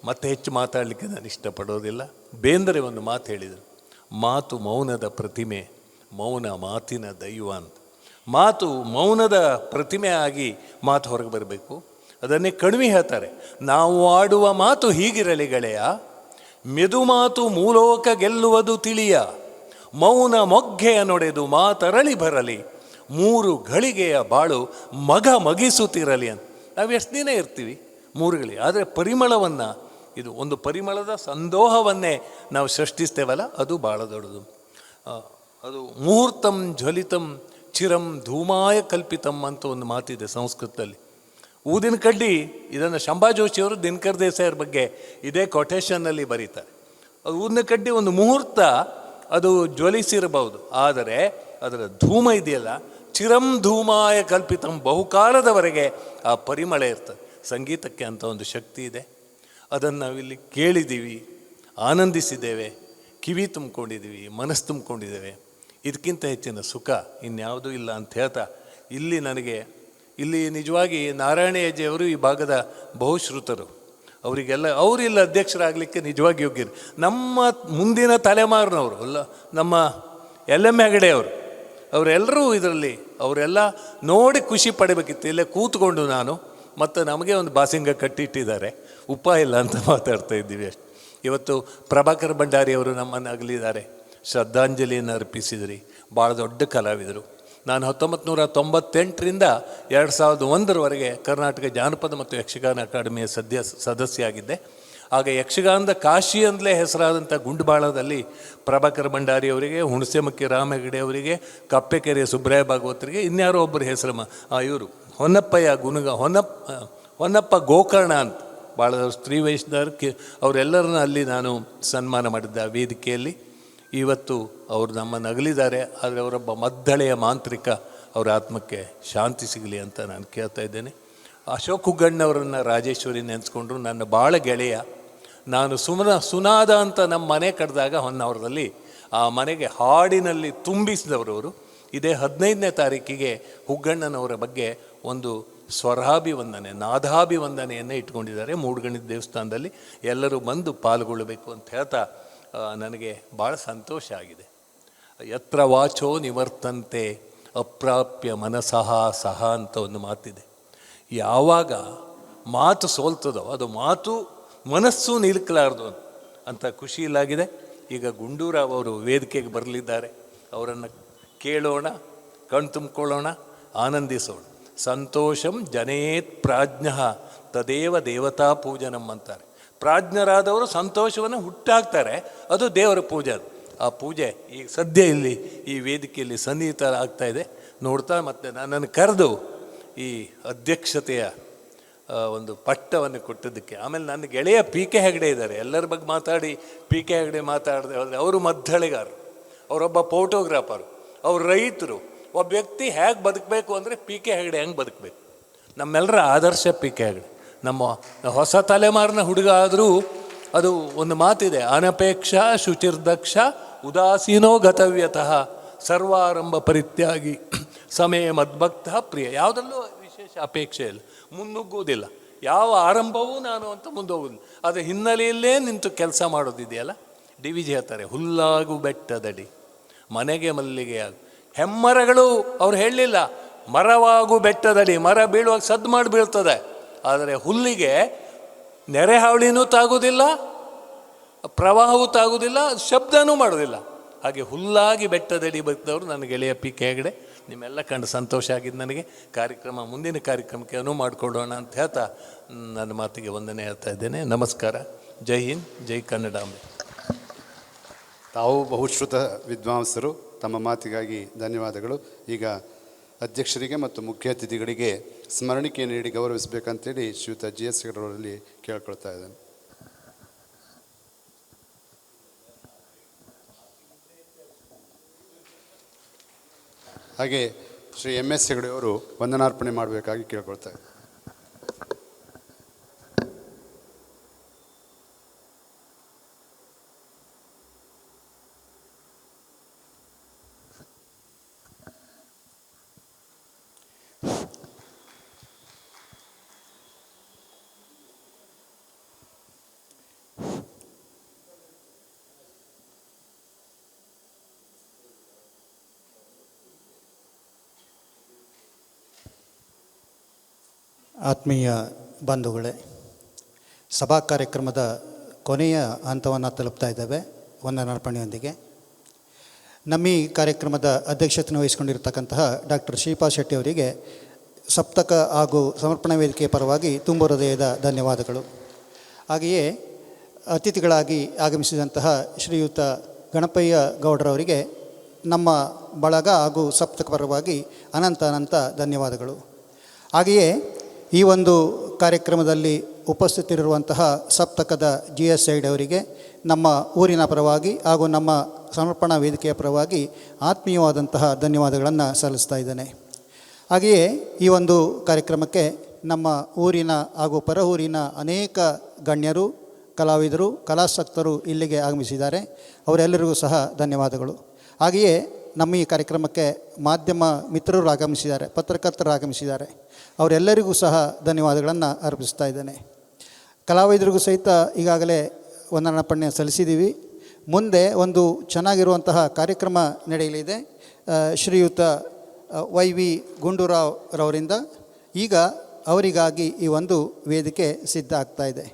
ಮತ್ತೆ ಹೆಚ್ಚು ಮಾತಾಡಲಿಕ್ಕೆ ನಾನು ಇಷ್ಟಪಡೋದಿಲ್ಲ. ಬೇಂದ್ರೆ ಒಂದು ಮಾತು ಹೇಳಿದರು, ಮಾತು ಮೌನದ ಪ್ರತಿಮೆ, ಮೌನ ಮಾತಿನ ದೈವ ಅಂತ. ಮಾತು ಮೌನದ ಪ್ರತಿಮೆ ಆಗಿ ಮಾತು ಹೊರಗೆ ಬರಬೇಕು. ಅದನ್ನೇ ಕಣ್ವಿ ಹೇಳ್ತಾರೆ, ನಾವು ಆಡುವ ಮಾತು ಹೀಗಿರಲಿ ಗೆಳೆಯ, ಮೆದು ಮಾತು ಮೂಲೋಕ ಗೆಲ್ಲುವುದು ತಿಳಿಯ, ಮೌನ ಮೊಗ್ಗೆಯ ನೊಡೆದು ಮಾತರಳಿ ಬರಲಿ, 3 ಘಳಿಗೆಯ ಬಾಳು ಮಗಿಸುತ್ತಿರಲಿ ಅಂತ. ನಾವು ಎಷ್ಟು ದಿನ ಇರ್ತೀವಿ 3 ಘಳಿಗೆ. ಆದರೆ ಪರಿಮಳವನ್ನು, ಇದು ಒಂದು ಪರಿಮಳದ ಸಂದೋಹವನ್ನೇ ನಾವು ಸೃಷ್ಟಿಸ್ತೇವಲ್ಲ, ಅದು ಭಾಳ ದೊಡ್ಡದು. ಅದು ಮುಹೂರ್ತಂ ಜ್ವಲಿತಂ ಚಿರಂ ಧೂಮಾಯ ಕಲ್ಪಿತಂ ಅಂತ ಒಂದು ಮಾತಿದೆ ಸಂಸ್ಕೃತದಲ್ಲಿ. ಊದಿನ ಕಡ್ಡಿ, ಇದನ್ನು ಶಂಭಾ ಜೋಶಿಯವರು ದಿನಕರ್ ದೇಸಾಯರ ಬಗ್ಗೆ ಇದೇ ಕೊಟೇಶನ್ನಲ್ಲಿ ಬರೀತಾರೆ. ಅದು ಊದಿನ ಕಡ್ಡಿ ಒಂದು ಮುಹೂರ್ತ ಅದು ಜ್ವಲಿಸಿರಬಹುದು, ಆದರೆ ಅದರ ಧೂಮ ಇದೆಯಲ್ಲ, ಚಿರಂ ಧೂಮಾಯ ಕಲ್ಪಿತಂ, ಬಹುಕಾಲದವರೆಗೆ ಆ ಪರಿಮಳ ಇರ್ತದೆ. ಸಂಗೀತಕ್ಕೆ ಅಂತ ಒಂದು ಶಕ್ತಿ ಇದೆ. ಅದನ್ನು ನಾವಿಲ್ಲಿ ಕೇಳಿದ್ದೀವಿ, ಆನಂದಿಸಿದ್ದೇವೆ, ಕಿವಿ ತುಂಬಿಕೊಂಡಿದ್ದೀವಿ, ಮನಸ್ಸು ತುಂಬಿಕೊಂಡಿದ್ದೇವೆ. ಇದಕ್ಕಿಂತ ಹೆಚ್ಚಿನ ಸುಖ ಇನ್ಯಾವುದೂ ಇಲ್ಲ ಅಂತ ಹೇಳ್ತಾ, ಇಲ್ಲಿ ನಿಜವಾಗಿ ನಾರಾಯಣ ಹೆಜ್ಜೆಯವರು ಈ ಭಾಗದ ಬಹುಶ್ರುತರು. ಅವರಿಲ್ಲ ಅಧ್ಯಕ್ಷರಾಗಲಿಕ್ಕೆ ನಿಜವಾಗಿ ಯೋಗ್ಯರು. ನಮ್ಮ ಮುಂದಿನ ತಲೆಮಾರಿನವರು ಅಲ್ಲ, ನಮ್ಮ LM ಹೆಗಡೆ ಅವರೆಲ್ಲರೂ ಇದರಲ್ಲಿ ಅವರೆಲ್ಲ ನೋಡಿ ಖುಷಿ ಪಡಬೇಕಿತ್ತು. ಇಲ್ಲೇ ಕೂತ್ಕೊಂಡು ನಾನು ಮತ್ತು ನಮಗೆ ಒಂದು ಬಾಸಿಂಗ ಕಟ್ಟಿಟ್ಟಿದ್ದಾರೆ, ಉಪಾಯ ಇಲ್ಲ ಅಂತ ಮಾತಾಡ್ತಾ ಇದ್ದೀವಿ ಅಷ್ಟು. ಇವತ್ತು ಪ್ರಭಾಕರ್ ಭಂಡಾರಿ ಅವರು ನಮ್ಮನ್ನು ಅಗಲಿದ್ದಾರೆ, ಶ್ರದ್ಧಾಂಜಲಿಯನ್ನು ಅರ್ಪಿಸಿದ್ರಿ. ಭಾಳ ದೊಡ್ಡ ಕಲಾವಿದರು. ನಾನು 1998ರಿಂದ 2001ರವರೆಗೆ ಕರ್ನಾಟಕ ಜಾನಪದ ಮತ್ತು ಯಕ್ಷಗಾನ ಅಕಾಡೆಮಿಯ ಸದಸ್ಯ ಆಗಿದ್ದೆ. ಆಗ ಯಕ್ಷಗಾನದ ಕಾಶಿ ಅಂತಲೇ ಹೆಸರಾದಂಥ ಗುಂಡ್ಬಾಳದಲ್ಲಿ ಪ್ರಭಾಕರ್ ಭಂಡಾರಿ ಅವರಿಗೆ, ಹುಣಸೆಮಕ್ಕಿ ರಾಮ ಹೆಗಡೆ ಅವರಿಗೆ, ಕಪ್ಪೆಕೆರೆ ಸುಬ್ರಾಯ ಭಾಗವತರಿಗೆ, ಇನ್ಯಾರೋ ಒಬ್ಬರು ಹೆಸರು ಇವರು ಹೊನ್ನಪ್ಪ ಗೋಕರ್ಣ ಅಂತ ಭಾಳ ಸ್ತ್ರೀ ವೈಷ್ಣವರು ಅವರೆಲ್ಲರನ್ನ ಅಲ್ಲಿ ನಾನು ಸನ್ಮಾನ ಮಾಡಿದ್ದೆ ಆ ವೇದಿಕೆಯಲ್ಲಿ. ಇವತ್ತು ಅವರು ನಮ್ಮನ್ನು ಅಗಲಿದ್ದಾರೆ. ಆದರೆ ಅವರೊಬ್ಬ ಮದ್ದಳೆಯ ಮಾಂತ್ರಿಕ, ಅವರ ಆತ್ಮಕ್ಕೆ ಶಾಂತಿ ಸಿಗಲಿ ಅಂತ ನಾನು ಕೇಳ್ತಾ ಇದ್ದೇನೆ. ಅಶೋಕ್ ಹುಗ್ಗಣ್ಣವರನ್ನು ರಾಜೇಶ್ವರಿ ನೆನೆಸ್ಕೊಂಡ್ರು. ನನ್ನ ಭಾಳ ಗೆಳೆಯ. ನಾನು ಸುನಾದ ಅಂತ ನಮ್ಮ ಮನೆ ಕಟ್ಟಿದಾಗ ಹೊನ್ನಾವರದಲ್ಲಿ ಆ ಮನೆಗೆ ಹಾಡಿನಲ್ಲಿ ತುಂಬಿಸಿದವರವರು. ಇದೇ 15ನೇ ತಾರೀಕಿಗೆ ಹುಗ್ಗಣ್ಣನವರ ಬಗ್ಗೆ ಒಂದು ಸ್ವರಾಭಿವಂದನೆ, ನಾದಾಭಿವಂದನೆಯನ್ನು ಇಟ್ಕೊಂಡಿದ್ದಾರೆ ಮೂಡುಗಣಿತ ದೇವಸ್ಥಾನದಲ್ಲಿ. ಎಲ್ಲರೂ ಬಂದು ಪಾಲ್ಗೊಳ್ಳಬೇಕು ಅಂತ ಹೇಳ್ತಾ ನನಗೆ ಭಾಳ ಸಂತೋಷ ಆಗಿದೆ. ಯತ್ರ ವಾಚೋ ನಿವರ್ತಂತೆ ಅಪ್ರಾಪ್ಯ ಮನಸಃ ಸಹ ಅಂತ ಒಂದು ಮಾತಿದೆ. ಯಾವಾಗ ಮಾತು ಸೋಲ್ತದೋ ಅದು ಮಾತು ಮನಸ್ಸು ನಿಲ್ಕಲಾರ್ದು ಅಂತ ಖುಷಿಯಿಲ್ಲಾಗಿದೆ. ಈಗ ಗುಂಡೂರಾವ್ ಅವರು ವೇದಿಕೆಗೆ ಬರಲಿದ್ದಾರೆ. ಅವರನ್ನು ಕೇಳೋಣ, ಕಣ್ ತುಂಬಿಕೊಳ್ಳೋಣ, ಆನಂದಿಸೋಣ. ಸಂತೋಷಂ ಜನೇತ್ ಪ್ರಾಜ್ಞ ತದೇವ ದೇವತಾ ಪೂಜನಂ ಅಂತಾರೆ. ಪ್ರಾಜ್ಞರಾದವರು ಸಂತೋಷವನ್ನು ಹುಟ್ಟಾಕ್ತಾರೆ, ಅದು ದೇವರ ಪೂಜೆ. ಆ ಪೂಜೆ ಈಗ ಸದ್ಯ ಇಲ್ಲಿ ಈ ವೇದಿಕೆಯಲ್ಲಿ ಸನ್ನಿಹಿತ ಆಗ್ತಾ ಇದೆ ನೋಡ್ತಾ. ಮತ್ತು ನನ್ನನ್ನು ಕರೆದು ಈ ಅಧ್ಯಕ್ಷತೆಯ ಒಂದು ಪಟ್ಟವನ್ನು ಕೊಟ್ಟಿದ್ದಕ್ಕೆ, ಆಮೇಲೆ ನನ್ನ ಗೆಳೆಯ ಪಿ ಕೆ ಹೆಗಡೆ ಇದ್ದಾರೆ. ಎಲ್ಲರ ಬಗ್ಗೆ ಮಾತಾಡಿ ಪಿ ಕೆ ಹೆಗಡೆ ಮಾತಾಡದೆ ಹೋದರೆ ಅವರು ಮದ್ದಳೆಗಾರರು, ಅವರೊಬ್ಬ ಫೋಟೋಗ್ರಾಫರು, ಅವರು ರೈತರು. ಒಬ್ಬ ವ್ಯಕ್ತಿ ಹೇಗೆ ಬದುಕಬೇಕು ಅಂದರೆ ಪಿ ಕೆ ಹೆಗಡೆ ಹೆಂಗೆ ಬದುಕಬೇಕು, ನಮ್ಮೆಲ್ಲರ ಆದರ್ಶ ಪಿ ಕೆ ಹೆಗಡೆ. ನಮ್ಮ ಹೊಸ ತಲೆಮಾರಿನ ಹುಡುಗ ಆದರೂ ಅದು ಒಂದು ಮಾತಿದೆ, ಅನಪೇಕ್ಷ ಶುಚಿರ್ದಕ್ಷ ಉದಾಸೀನೋ ಗತವ್ಯತಃ ಸರ್ವಾರಂಭ ಪರಿತ್ಯಾಗಿ ಸಮಯ ಮದ್ಭಕ್ತ ಪ್ರಿಯ. ಯಾವುದಲ್ಲೂ ವಿಶೇಷ ಅಪೇಕ್ಷೆ ಇಲ್ಲ, ಮುನ್ನುಗ್ಗುವುದಿಲ್ಲ. ಯಾವ ಆರಂಭವೂ ನಾನು ಅಂತ ಮುಂದೋಗುವುದಿಲ್ಲ. ಅದರ ಹಿನ್ನೆಲೆಯಲ್ಲೇ ನಿಂತು ಕೆಲಸ ಮಾಡೋದಿದೆಯಲ್ಲ. ಡಿ ವಿ ಜಿ ಹೇಳ್ತಾರೆ, ಹುಲ್ಲಾಗು ಬೆಟ್ಟದಡಿ ಮನೆಗೆ ಮಲ್ಲಿಗೆ ಆಗು. ಹೆಮ್ಮರಗಳು ಅವ್ರು ಹೇಳಲಿಲ್ಲ, ಮರವಾಗು ಬೆಟ್ಟದಡಿ. ಮರ ಬೀಳುವಾಗ ಸದ್ದು ಮಾಡಿ ಬೀಳ್ತದೆ, ಆದರೆ ಹುಲ್ಲಿಗೆ ನೆರೆ ಹಾವಳಿನೂ ತಾಗೋದಿಲ್ಲ, ಪ್ರವಾಹವೂ ತಾಗೋದಿಲ್ಲ, ಶಬ್ದನೂ ಮಾಡೋದಿಲ್ಲ. ಹಾಗೆ ಹುಲ್ಲಾಗಿ ಬೆಟ್ಟದಡಿ ಬದುಕಿದವರು ನನ್ನ ಗೆಳೆಯ ಪಿ ಕೆ ಹೆಗಡೆ. ನಿಮ್ಮೆಲ್ಲ ಕಂಡು ಸಂತೋಷ ಆಗಿದ್ದು ನನಗೆ. ಮುಂದಿನ ಕಾರ್ಯಕ್ರಮಕ್ಕೆ ಅನುವು ಮಾಡಿಕೊಳ್ಳೋಣ ಅಂತ ಹೇಳ್ತಾ ನನ್ನ ಮಾತಿಗೆ ವಂದನೆ ಹೇಳ್ತಾ ಇದ್ದೇನೆ. ನಮಸ್ಕಾರ. ಜೈ ಹಿಂದ್, ಜೈ ಕನ್ನಡಾಂಬೆ. ತಾವು ಬಹುಶ್ರುತ ವಿದ್ವಾಂಸರು, ತಮ್ಮ ಮಾತಿಗಾಗಿ ಧನ್ಯವಾದಗಳು. ಈಗ ಅಧ್ಯಕ್ಷರಿಗೆ ಮತ್ತು ಮುಖ್ಯ ಅತಿಥಿಗಳಿಗೆ ಸ್ಮರಣಿಕೆ ನೀಡಿ ಗೌರವಿಸಬೇಕಂತೇಳಿ ಶ್ರೀಯುತ ಜಿ ಎಸ್ ಹೆಗಡೆಯವರಲ್ಲಿ ಕೇಳ್ಕೊಳ್ತಾ ಇದ್ದೇನೆ. ಹಾಗೆ ಶ್ರೀ ಎಮ್ ಎಸ್ ಹೆಗಡೆಯವರು ವಂದನಾರ್ಪಣೆ ಮಾಡಬೇಕಾಗಿ ಕೇಳ್ಕೊಳ್ತಾ ಇದ್ದಾರೆ. ಆತ್ಮೀಯ ಬಂಧುಗಳೇ, ಸಭಾ ಕಾರ್ಯಕ್ರಮದ ಕೊನೆಯ ಹಂತವನ್ನು ತಲುಪ್ತಾ ಇದ್ದೇವೆ ವಂದನಾರ್ಪಣೆಯೊಂದಿಗೆ. ನಮ್ಮ ಈ ಕಾರ್ಯಕ್ರಮದ ಅಧ್ಯಕ್ಷತೆಯನ್ನು ವಹಿಸಿಕೊಂಡಿರ್ತಕ್ಕಂತಹ ಡಾಕ್ಟರ್ ಶ್ರೀಪಾದ್ ಶೆಟ್ಟಿ ಅವರಿಗೆ ಸಪ್ತಕ ಹಾಗೂ ಸಮರ್ಪಣಾ ವೇದಿಕೆಯ ಪರವಾಗಿ ತುಂಬ ಹೃದಯದ ಧನ್ಯವಾದಗಳು. ಹಾಗೆಯೇ ಅತಿಥಿಗಳಾಗಿ ಆಗಮಿಸಿದಂತಹ ಶ್ರೀಯುತ ಗಣಪಯ್ಯ ಗೌಡರವರಿಗೆ ನಮ್ಮ ಬಳಗ ಹಾಗೂ ಸಪ್ತಕ ಪರವಾಗಿ ಅನಂತ ಧನ್ಯವಾದಗಳು. ಹಾಗೆಯೇ ಈ ಒಂದು ಕಾರ್ಯಕ್ರಮದಲ್ಲಿ ಉಪಸ್ಥಿತರಿರುವಂತಹ ಸಪ್ತಕದ ಜಿ ಎಸ್ ಹೆಗಡೆ ಅವರಿಗೆ ನಮ್ಮ ಊರಿನ ಪರವಾಗಿ ಹಾಗೂ ನಮ್ಮ ಸಮರ್ಪಣಾ ವೇದಿಕೆಯ ಪರವಾಗಿ ಆತ್ಮೀಯವಾದಂತಹ ಧನ್ಯವಾದಗಳನ್ನು ಸಲ್ಲಿಸ್ತಾ ಇದ್ದೇನೆ. ಹಾಗೆಯೇ ಈ ಒಂದು ಕಾರ್ಯಕ್ರಮಕ್ಕೆ ನಮ್ಮ ಊರಿನ ಹಾಗೂ ಪರ ಊರಿನ ಅನೇಕ ಗಣ್ಯರು, ಕಲಾವಿದರು, ಕಲಾಸಕ್ತರು ಇಲ್ಲಿಗೆ ಆಗಮಿಸಿದ್ದಾರೆ. ಅವರೆಲ್ಲರಿಗೂ ಸಹ ಧನ್ಯವಾದಗಳು. ಹಾಗೆಯೇ ನಮ್ಮ ಈ ಕಾರ್ಯಕ್ರಮಕ್ಕೆ ಮಾಧ್ಯಮ ಮಿತ್ರರು ಆಗಮಿಸಿದ್ದಾರೆ, ಪತ್ರಕರ್ತರು ಆಗಮಿಸಿದ್ದಾರೆ. ಅವರೆಲ್ಲರಿಗೂ ಸಹ ಧನ್ಯವಾದಗಳನ್ನು ಅರ್ಪಿಸ್ತಾ ಇದ್ದೇನೆ. ಕಲಾವಿದರಿಗೂ ಸಹಿತ ಈಗಾಗಲೇ ವಂದನಾರ್ಪಣೆ ಸಲ್ಲಿಸಿದ್ದೀವಿ. ಮುಂದೆ ಒಂದು ಚೆನ್ನಾಗಿರುವಂತಹ ಕಾರ್ಯಕ್ರಮ ನಡೆಯಲಿದೆ ಶ್ರೀಯುತ ವೈ ವಿ ಗುಂಡೂರಾವ್ ರವರಿಂದ. ಈಗ ಅವರಿಗಾಗಿ ಈ ಒಂದು ವೇದಿಕೆ ಸಿದ್ಧ ಆಗ್ತಾ ಇದೆ.